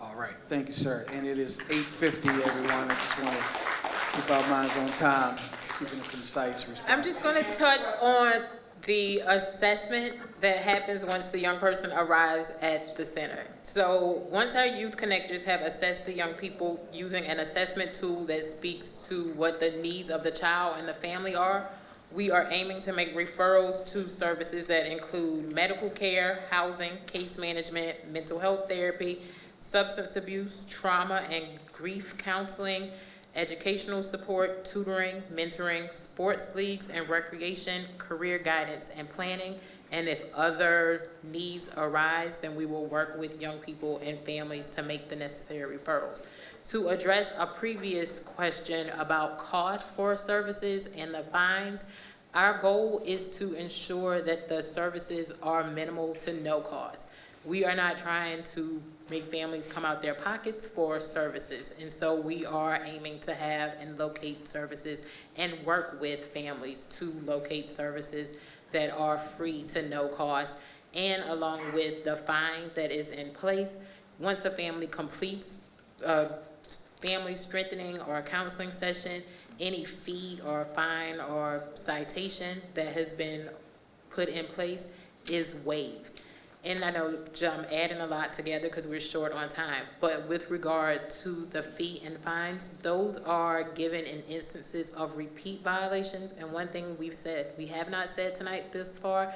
All right, thank you, sir. And it is 8:50, everyone. I just want to keep our minds on time, keeping a concise response. I'm just going to touch on the assessment that happens once the young person arrives at the center. So once our youth connectors have assessed the young people using an assessment tool that speaks to what the needs of the child and the family are, we are aiming to make referrals to services that include medical care, housing, case management, mental health therapy, substance abuse, trauma and grief counseling, educational support, tutoring, mentoring, sports leagues and recreation, career guidance and planning. And if other needs arise, then we will work with young people and families to make the necessary referrals. To address a previous question about costs for services and the fines, our goal is to ensure that the services are minimal to no cost. We are not trying to make families come out their pockets for services. And so we are aiming to have and locate services and work with families to locate services that are free to no cost. And along with the fine that is in place, once a family completes a family strengthening or a counseling session, any fee or fine or citation that has been put in place is waived. And I know I'm adding a lot together because we're short on time, but with regard to the fee and fines, those are given in instances of repeat violations. And one thing we have not said tonight this far,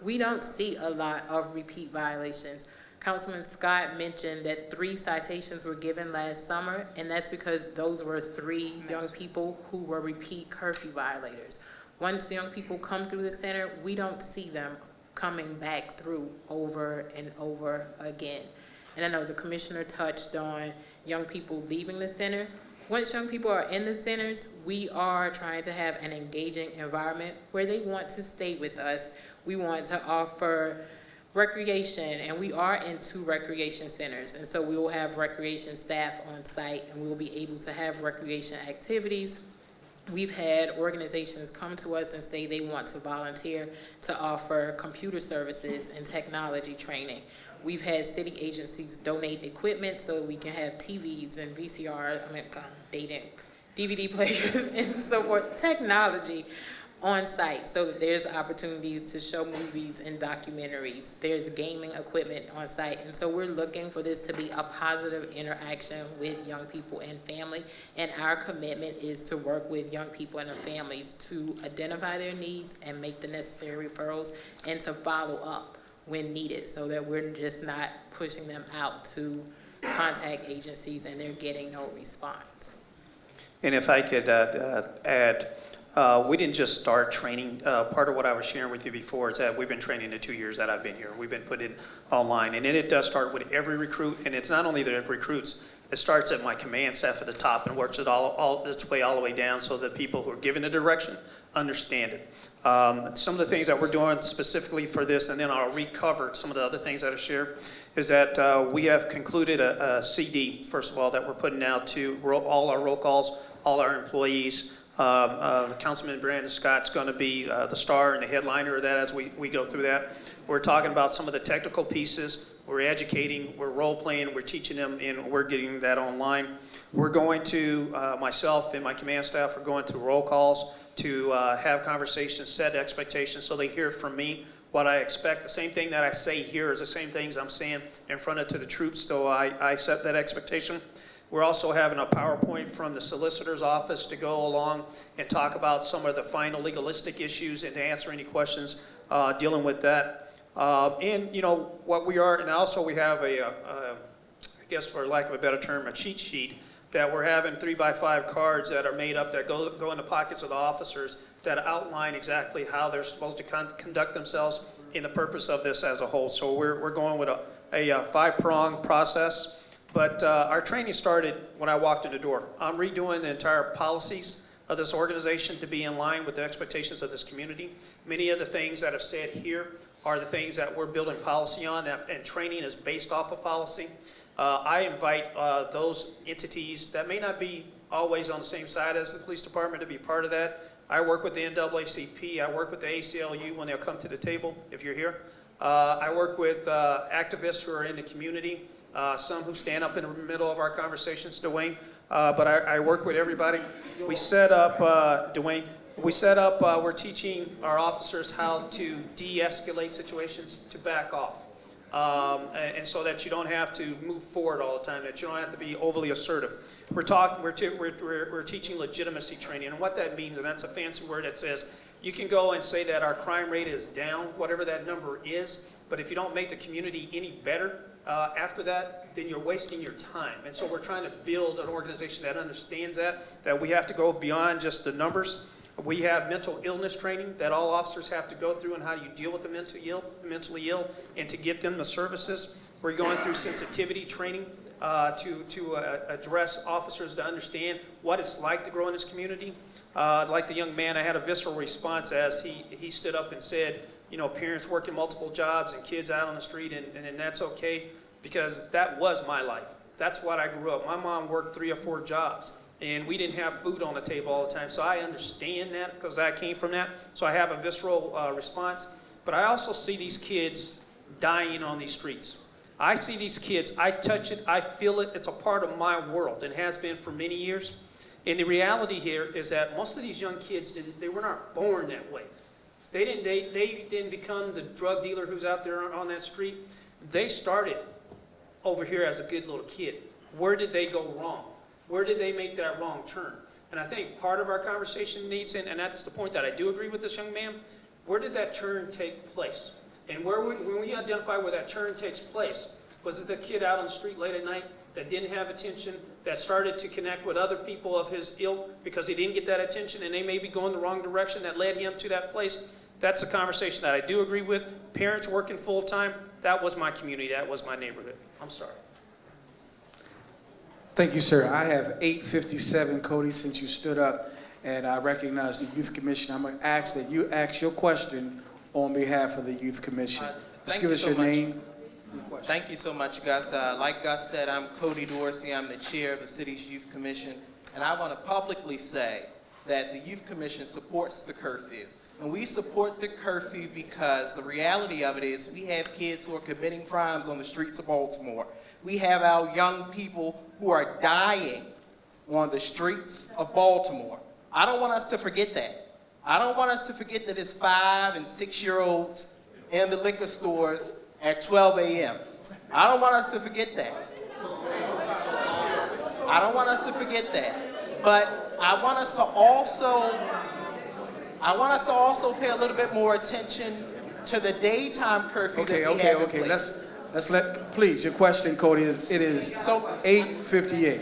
we don't see a lot of repeat violations. Councilman Scott mentioned that 3 citations were given last summer, and that's because those were 3 young people who were repeat curfew violators. Once young people come through the center, we don't see them coming back through over and over again. And I know the commissioner touched on young people leaving the center. Once young people are in the centers, we are trying to have an engaging environment where they want to stay with us. We want to offer recreation, and we are in 2 recreation centers, and so we will have recreation staff on site, and we will be able to have recreation activities. We've had organizations come to us and say they want to volunteer to offer computer services and technology training. We've had city agencies donate equipment so we can have TVs and DVD players and so forth, technology on site, so that there's opportunities to show movies and documentaries. There's gaming equipment on site, and so we're looking for this to be a positive interaction with young people and family, and our commitment is to work with young people and their families to identify their needs and make the necessary referrals and to follow up when needed, so that we're just not pushing them out to contact agencies and they're getting no response. And if I could add, we didn't just start training. Part of what I was sharing with you before is that we've been training the 2 years that I've been here. We've been put in online, and then it does start with every recruit, and it's not only the recruits. It starts at my command staff at the top and works its way all the way down, so that people who are given the direction understand it. Some of the things that we're doing specifically for this, and then I'll recover some of the other things that I share, is that we have concluded a CD, first of all, that we're putting out to all our roll calls, all our employees. Councilman Brandon Scott's going to be the star and the headliner of that as we go through that. We're talking about some of the technical pieces. We're educating, we're role-playing, we're teaching them, and we're getting that online. We're going to, myself and my command staff are going to roll calls to have conversations, set expectations, so they hear from me what I expect. The same thing that I say here is the same things I'm saying in front of to the troops, so I set that expectation. We're also having a PowerPoint from the solicitor's office to go along and talk about some of the final legalistic issues and to answer any questions dealing with that. And you know what we are, and also we have I guess for lack of a better term, a cheat sheet that we're having 3x5 cards that are made up that go in the pockets of the officers that outline exactly how they're supposed to conduct themselves in the purpose of this as a whole. So we're going with a 5-pronged process. But our training started when I walked in the door. I'm redoing the entire policies of this organization to be in line with the expectations of this community. Many of the things that I've said here are the things that we're building policy on, and training is based off of policy. I invite those entities that may not be always on the same side as the police department to be part of that. I work with the NAACP. I work with the ACLU when they'll come to the table, if you're here. I work with activists who are in the community. Some who stand up in the middle of our conversations, Dwayne, but I work with everybody. We set up, Dwayne, we're teaching our officers how to de-escalate situations, to back off. And so that you don't have to move forward all the time, that you don't have to be overly assertive. We're teaching legitimacy training, and what that means, and that's a fancy word that says, you can go and say that our crime rate is down, whatever that number is, but if you don't make the community any better, after that, then you're wasting your time. And so we're trying to build an organization that understands that we have to go beyond just the numbers. We have mental illness training that all officers have to go through, and how you deal with the mentally ill, and to get them the services. We're going through sensitivity training to address officers to understand what it's like to grow in this community. Like the young man, I had a visceral response as he stood up and said, you know, parents working multiple jobs and kids out on the street, and that's okay, because that was my life. That's what I grew up. My mom worked 3 or 4 jobs, and we didn't have food on the table all the time. So I understand that because I came from that. So I have a visceral response. But I also see these kids dying on these streets. I see these kids, I touch it, I feel it, it's a part of my world, and has been for many years. And the reality here is that most of these young kids, they were not born that way. They didn't become the drug dealer who's out there on that street. They started over here as a good little kid. Where did they go wrong? Where did they make that wrong turn? And I think part of our conversation needs, and that's the point that I do agree with this young man, where did that turn take place? And when we identify where that turn takes place, was it the kid out on the street late at night that didn't have attention, that started to connect with other people of his ilk because he didn't get that attention and they may be going the wrong direction that led him to that place? That's a conversation that I do agree with. Parents working full-time, that was my community, that was my neighborhood. I'm sorry. Thank you, sir. I have 8:57, Cody, since you stood up, and I recognize the Youth Commission. I'm going to ask that you ask your question on behalf of the Youth Commission. Just give us your name. Thank you so much, Gus. Like Gus said, I'm Cody Dorsey. I'm the chair of the city's Youth Commission, and I want to publicly say that the Youth Commission supports the curfew. And we support the curfew because the reality of it is we have kids who are committing crimes on the streets of Baltimore. We have our young people who are dying on the streets of Baltimore. I don't want us to forget that. I don't want us to forget that it's 5- and 6-year-olds in the liquor stores at 12 a.m. I don't want us to forget that. I don't want us to forget that. But I want us to also pay a little bit more attention to the daytime curfew that we have in place. Let's let, please, your question, Cody, is 8:58.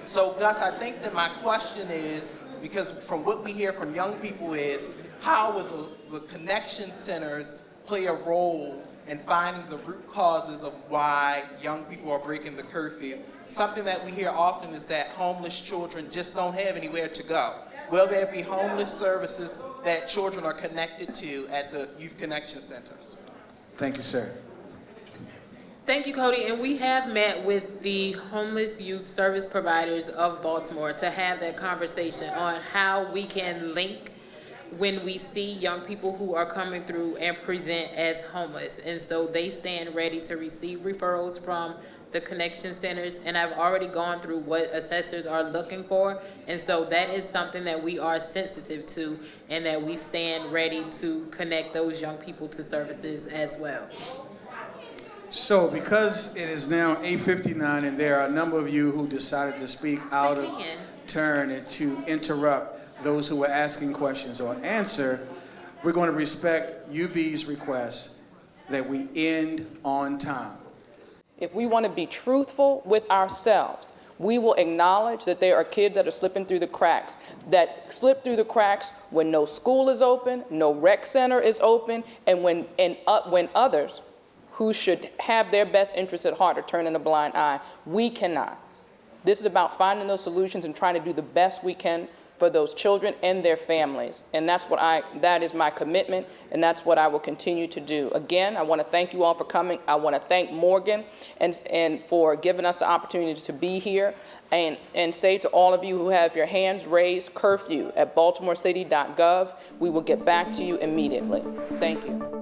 So, Gus, I think that my question is, because from what we hear from young people is, how will the connection centers play a role in finding the root causes of why young people are breaking the curfew? Something that we hear often is that homeless children just don't have anywhere to go. Will there be homeless services that children are connected to at the youth connection centers? Thank you, sir. Thank you, Cody. And we have met with the homeless youth service providers of Baltimore to have that conversation on how we can link when we see young people who are coming through and present as homeless. And so they stand ready to receive referrals from the connection centers. And I've already gone through what assessors are looking for. And so that is something that we are sensitive to and that we stand ready to connect those young people to services as well. So because it is now 8:59 and there are a number of you who decided to speak out of turn and to interrupt those who were asking questions or answer, we're going to respect UB's request that we end on time. If we want to be truthful with ourselves, we will acknowledge that there are kids that are slipping through the cracks, that slip through the cracks when no school is open, no rec center is open, and when others who should have their best interests at heart are turning a blind eye. We cannot. This is about finding those solutions and trying to do the best we can for those children and their families. And that is my commitment, and that's what I will continue to do. Again, I want to thank you all for coming. I want to thank Morgan and for giving us the opportunity to be here, and say to all of you who have your hands raised, curfew at baltimorecity.gov. We will get back to you immediately. Thank you.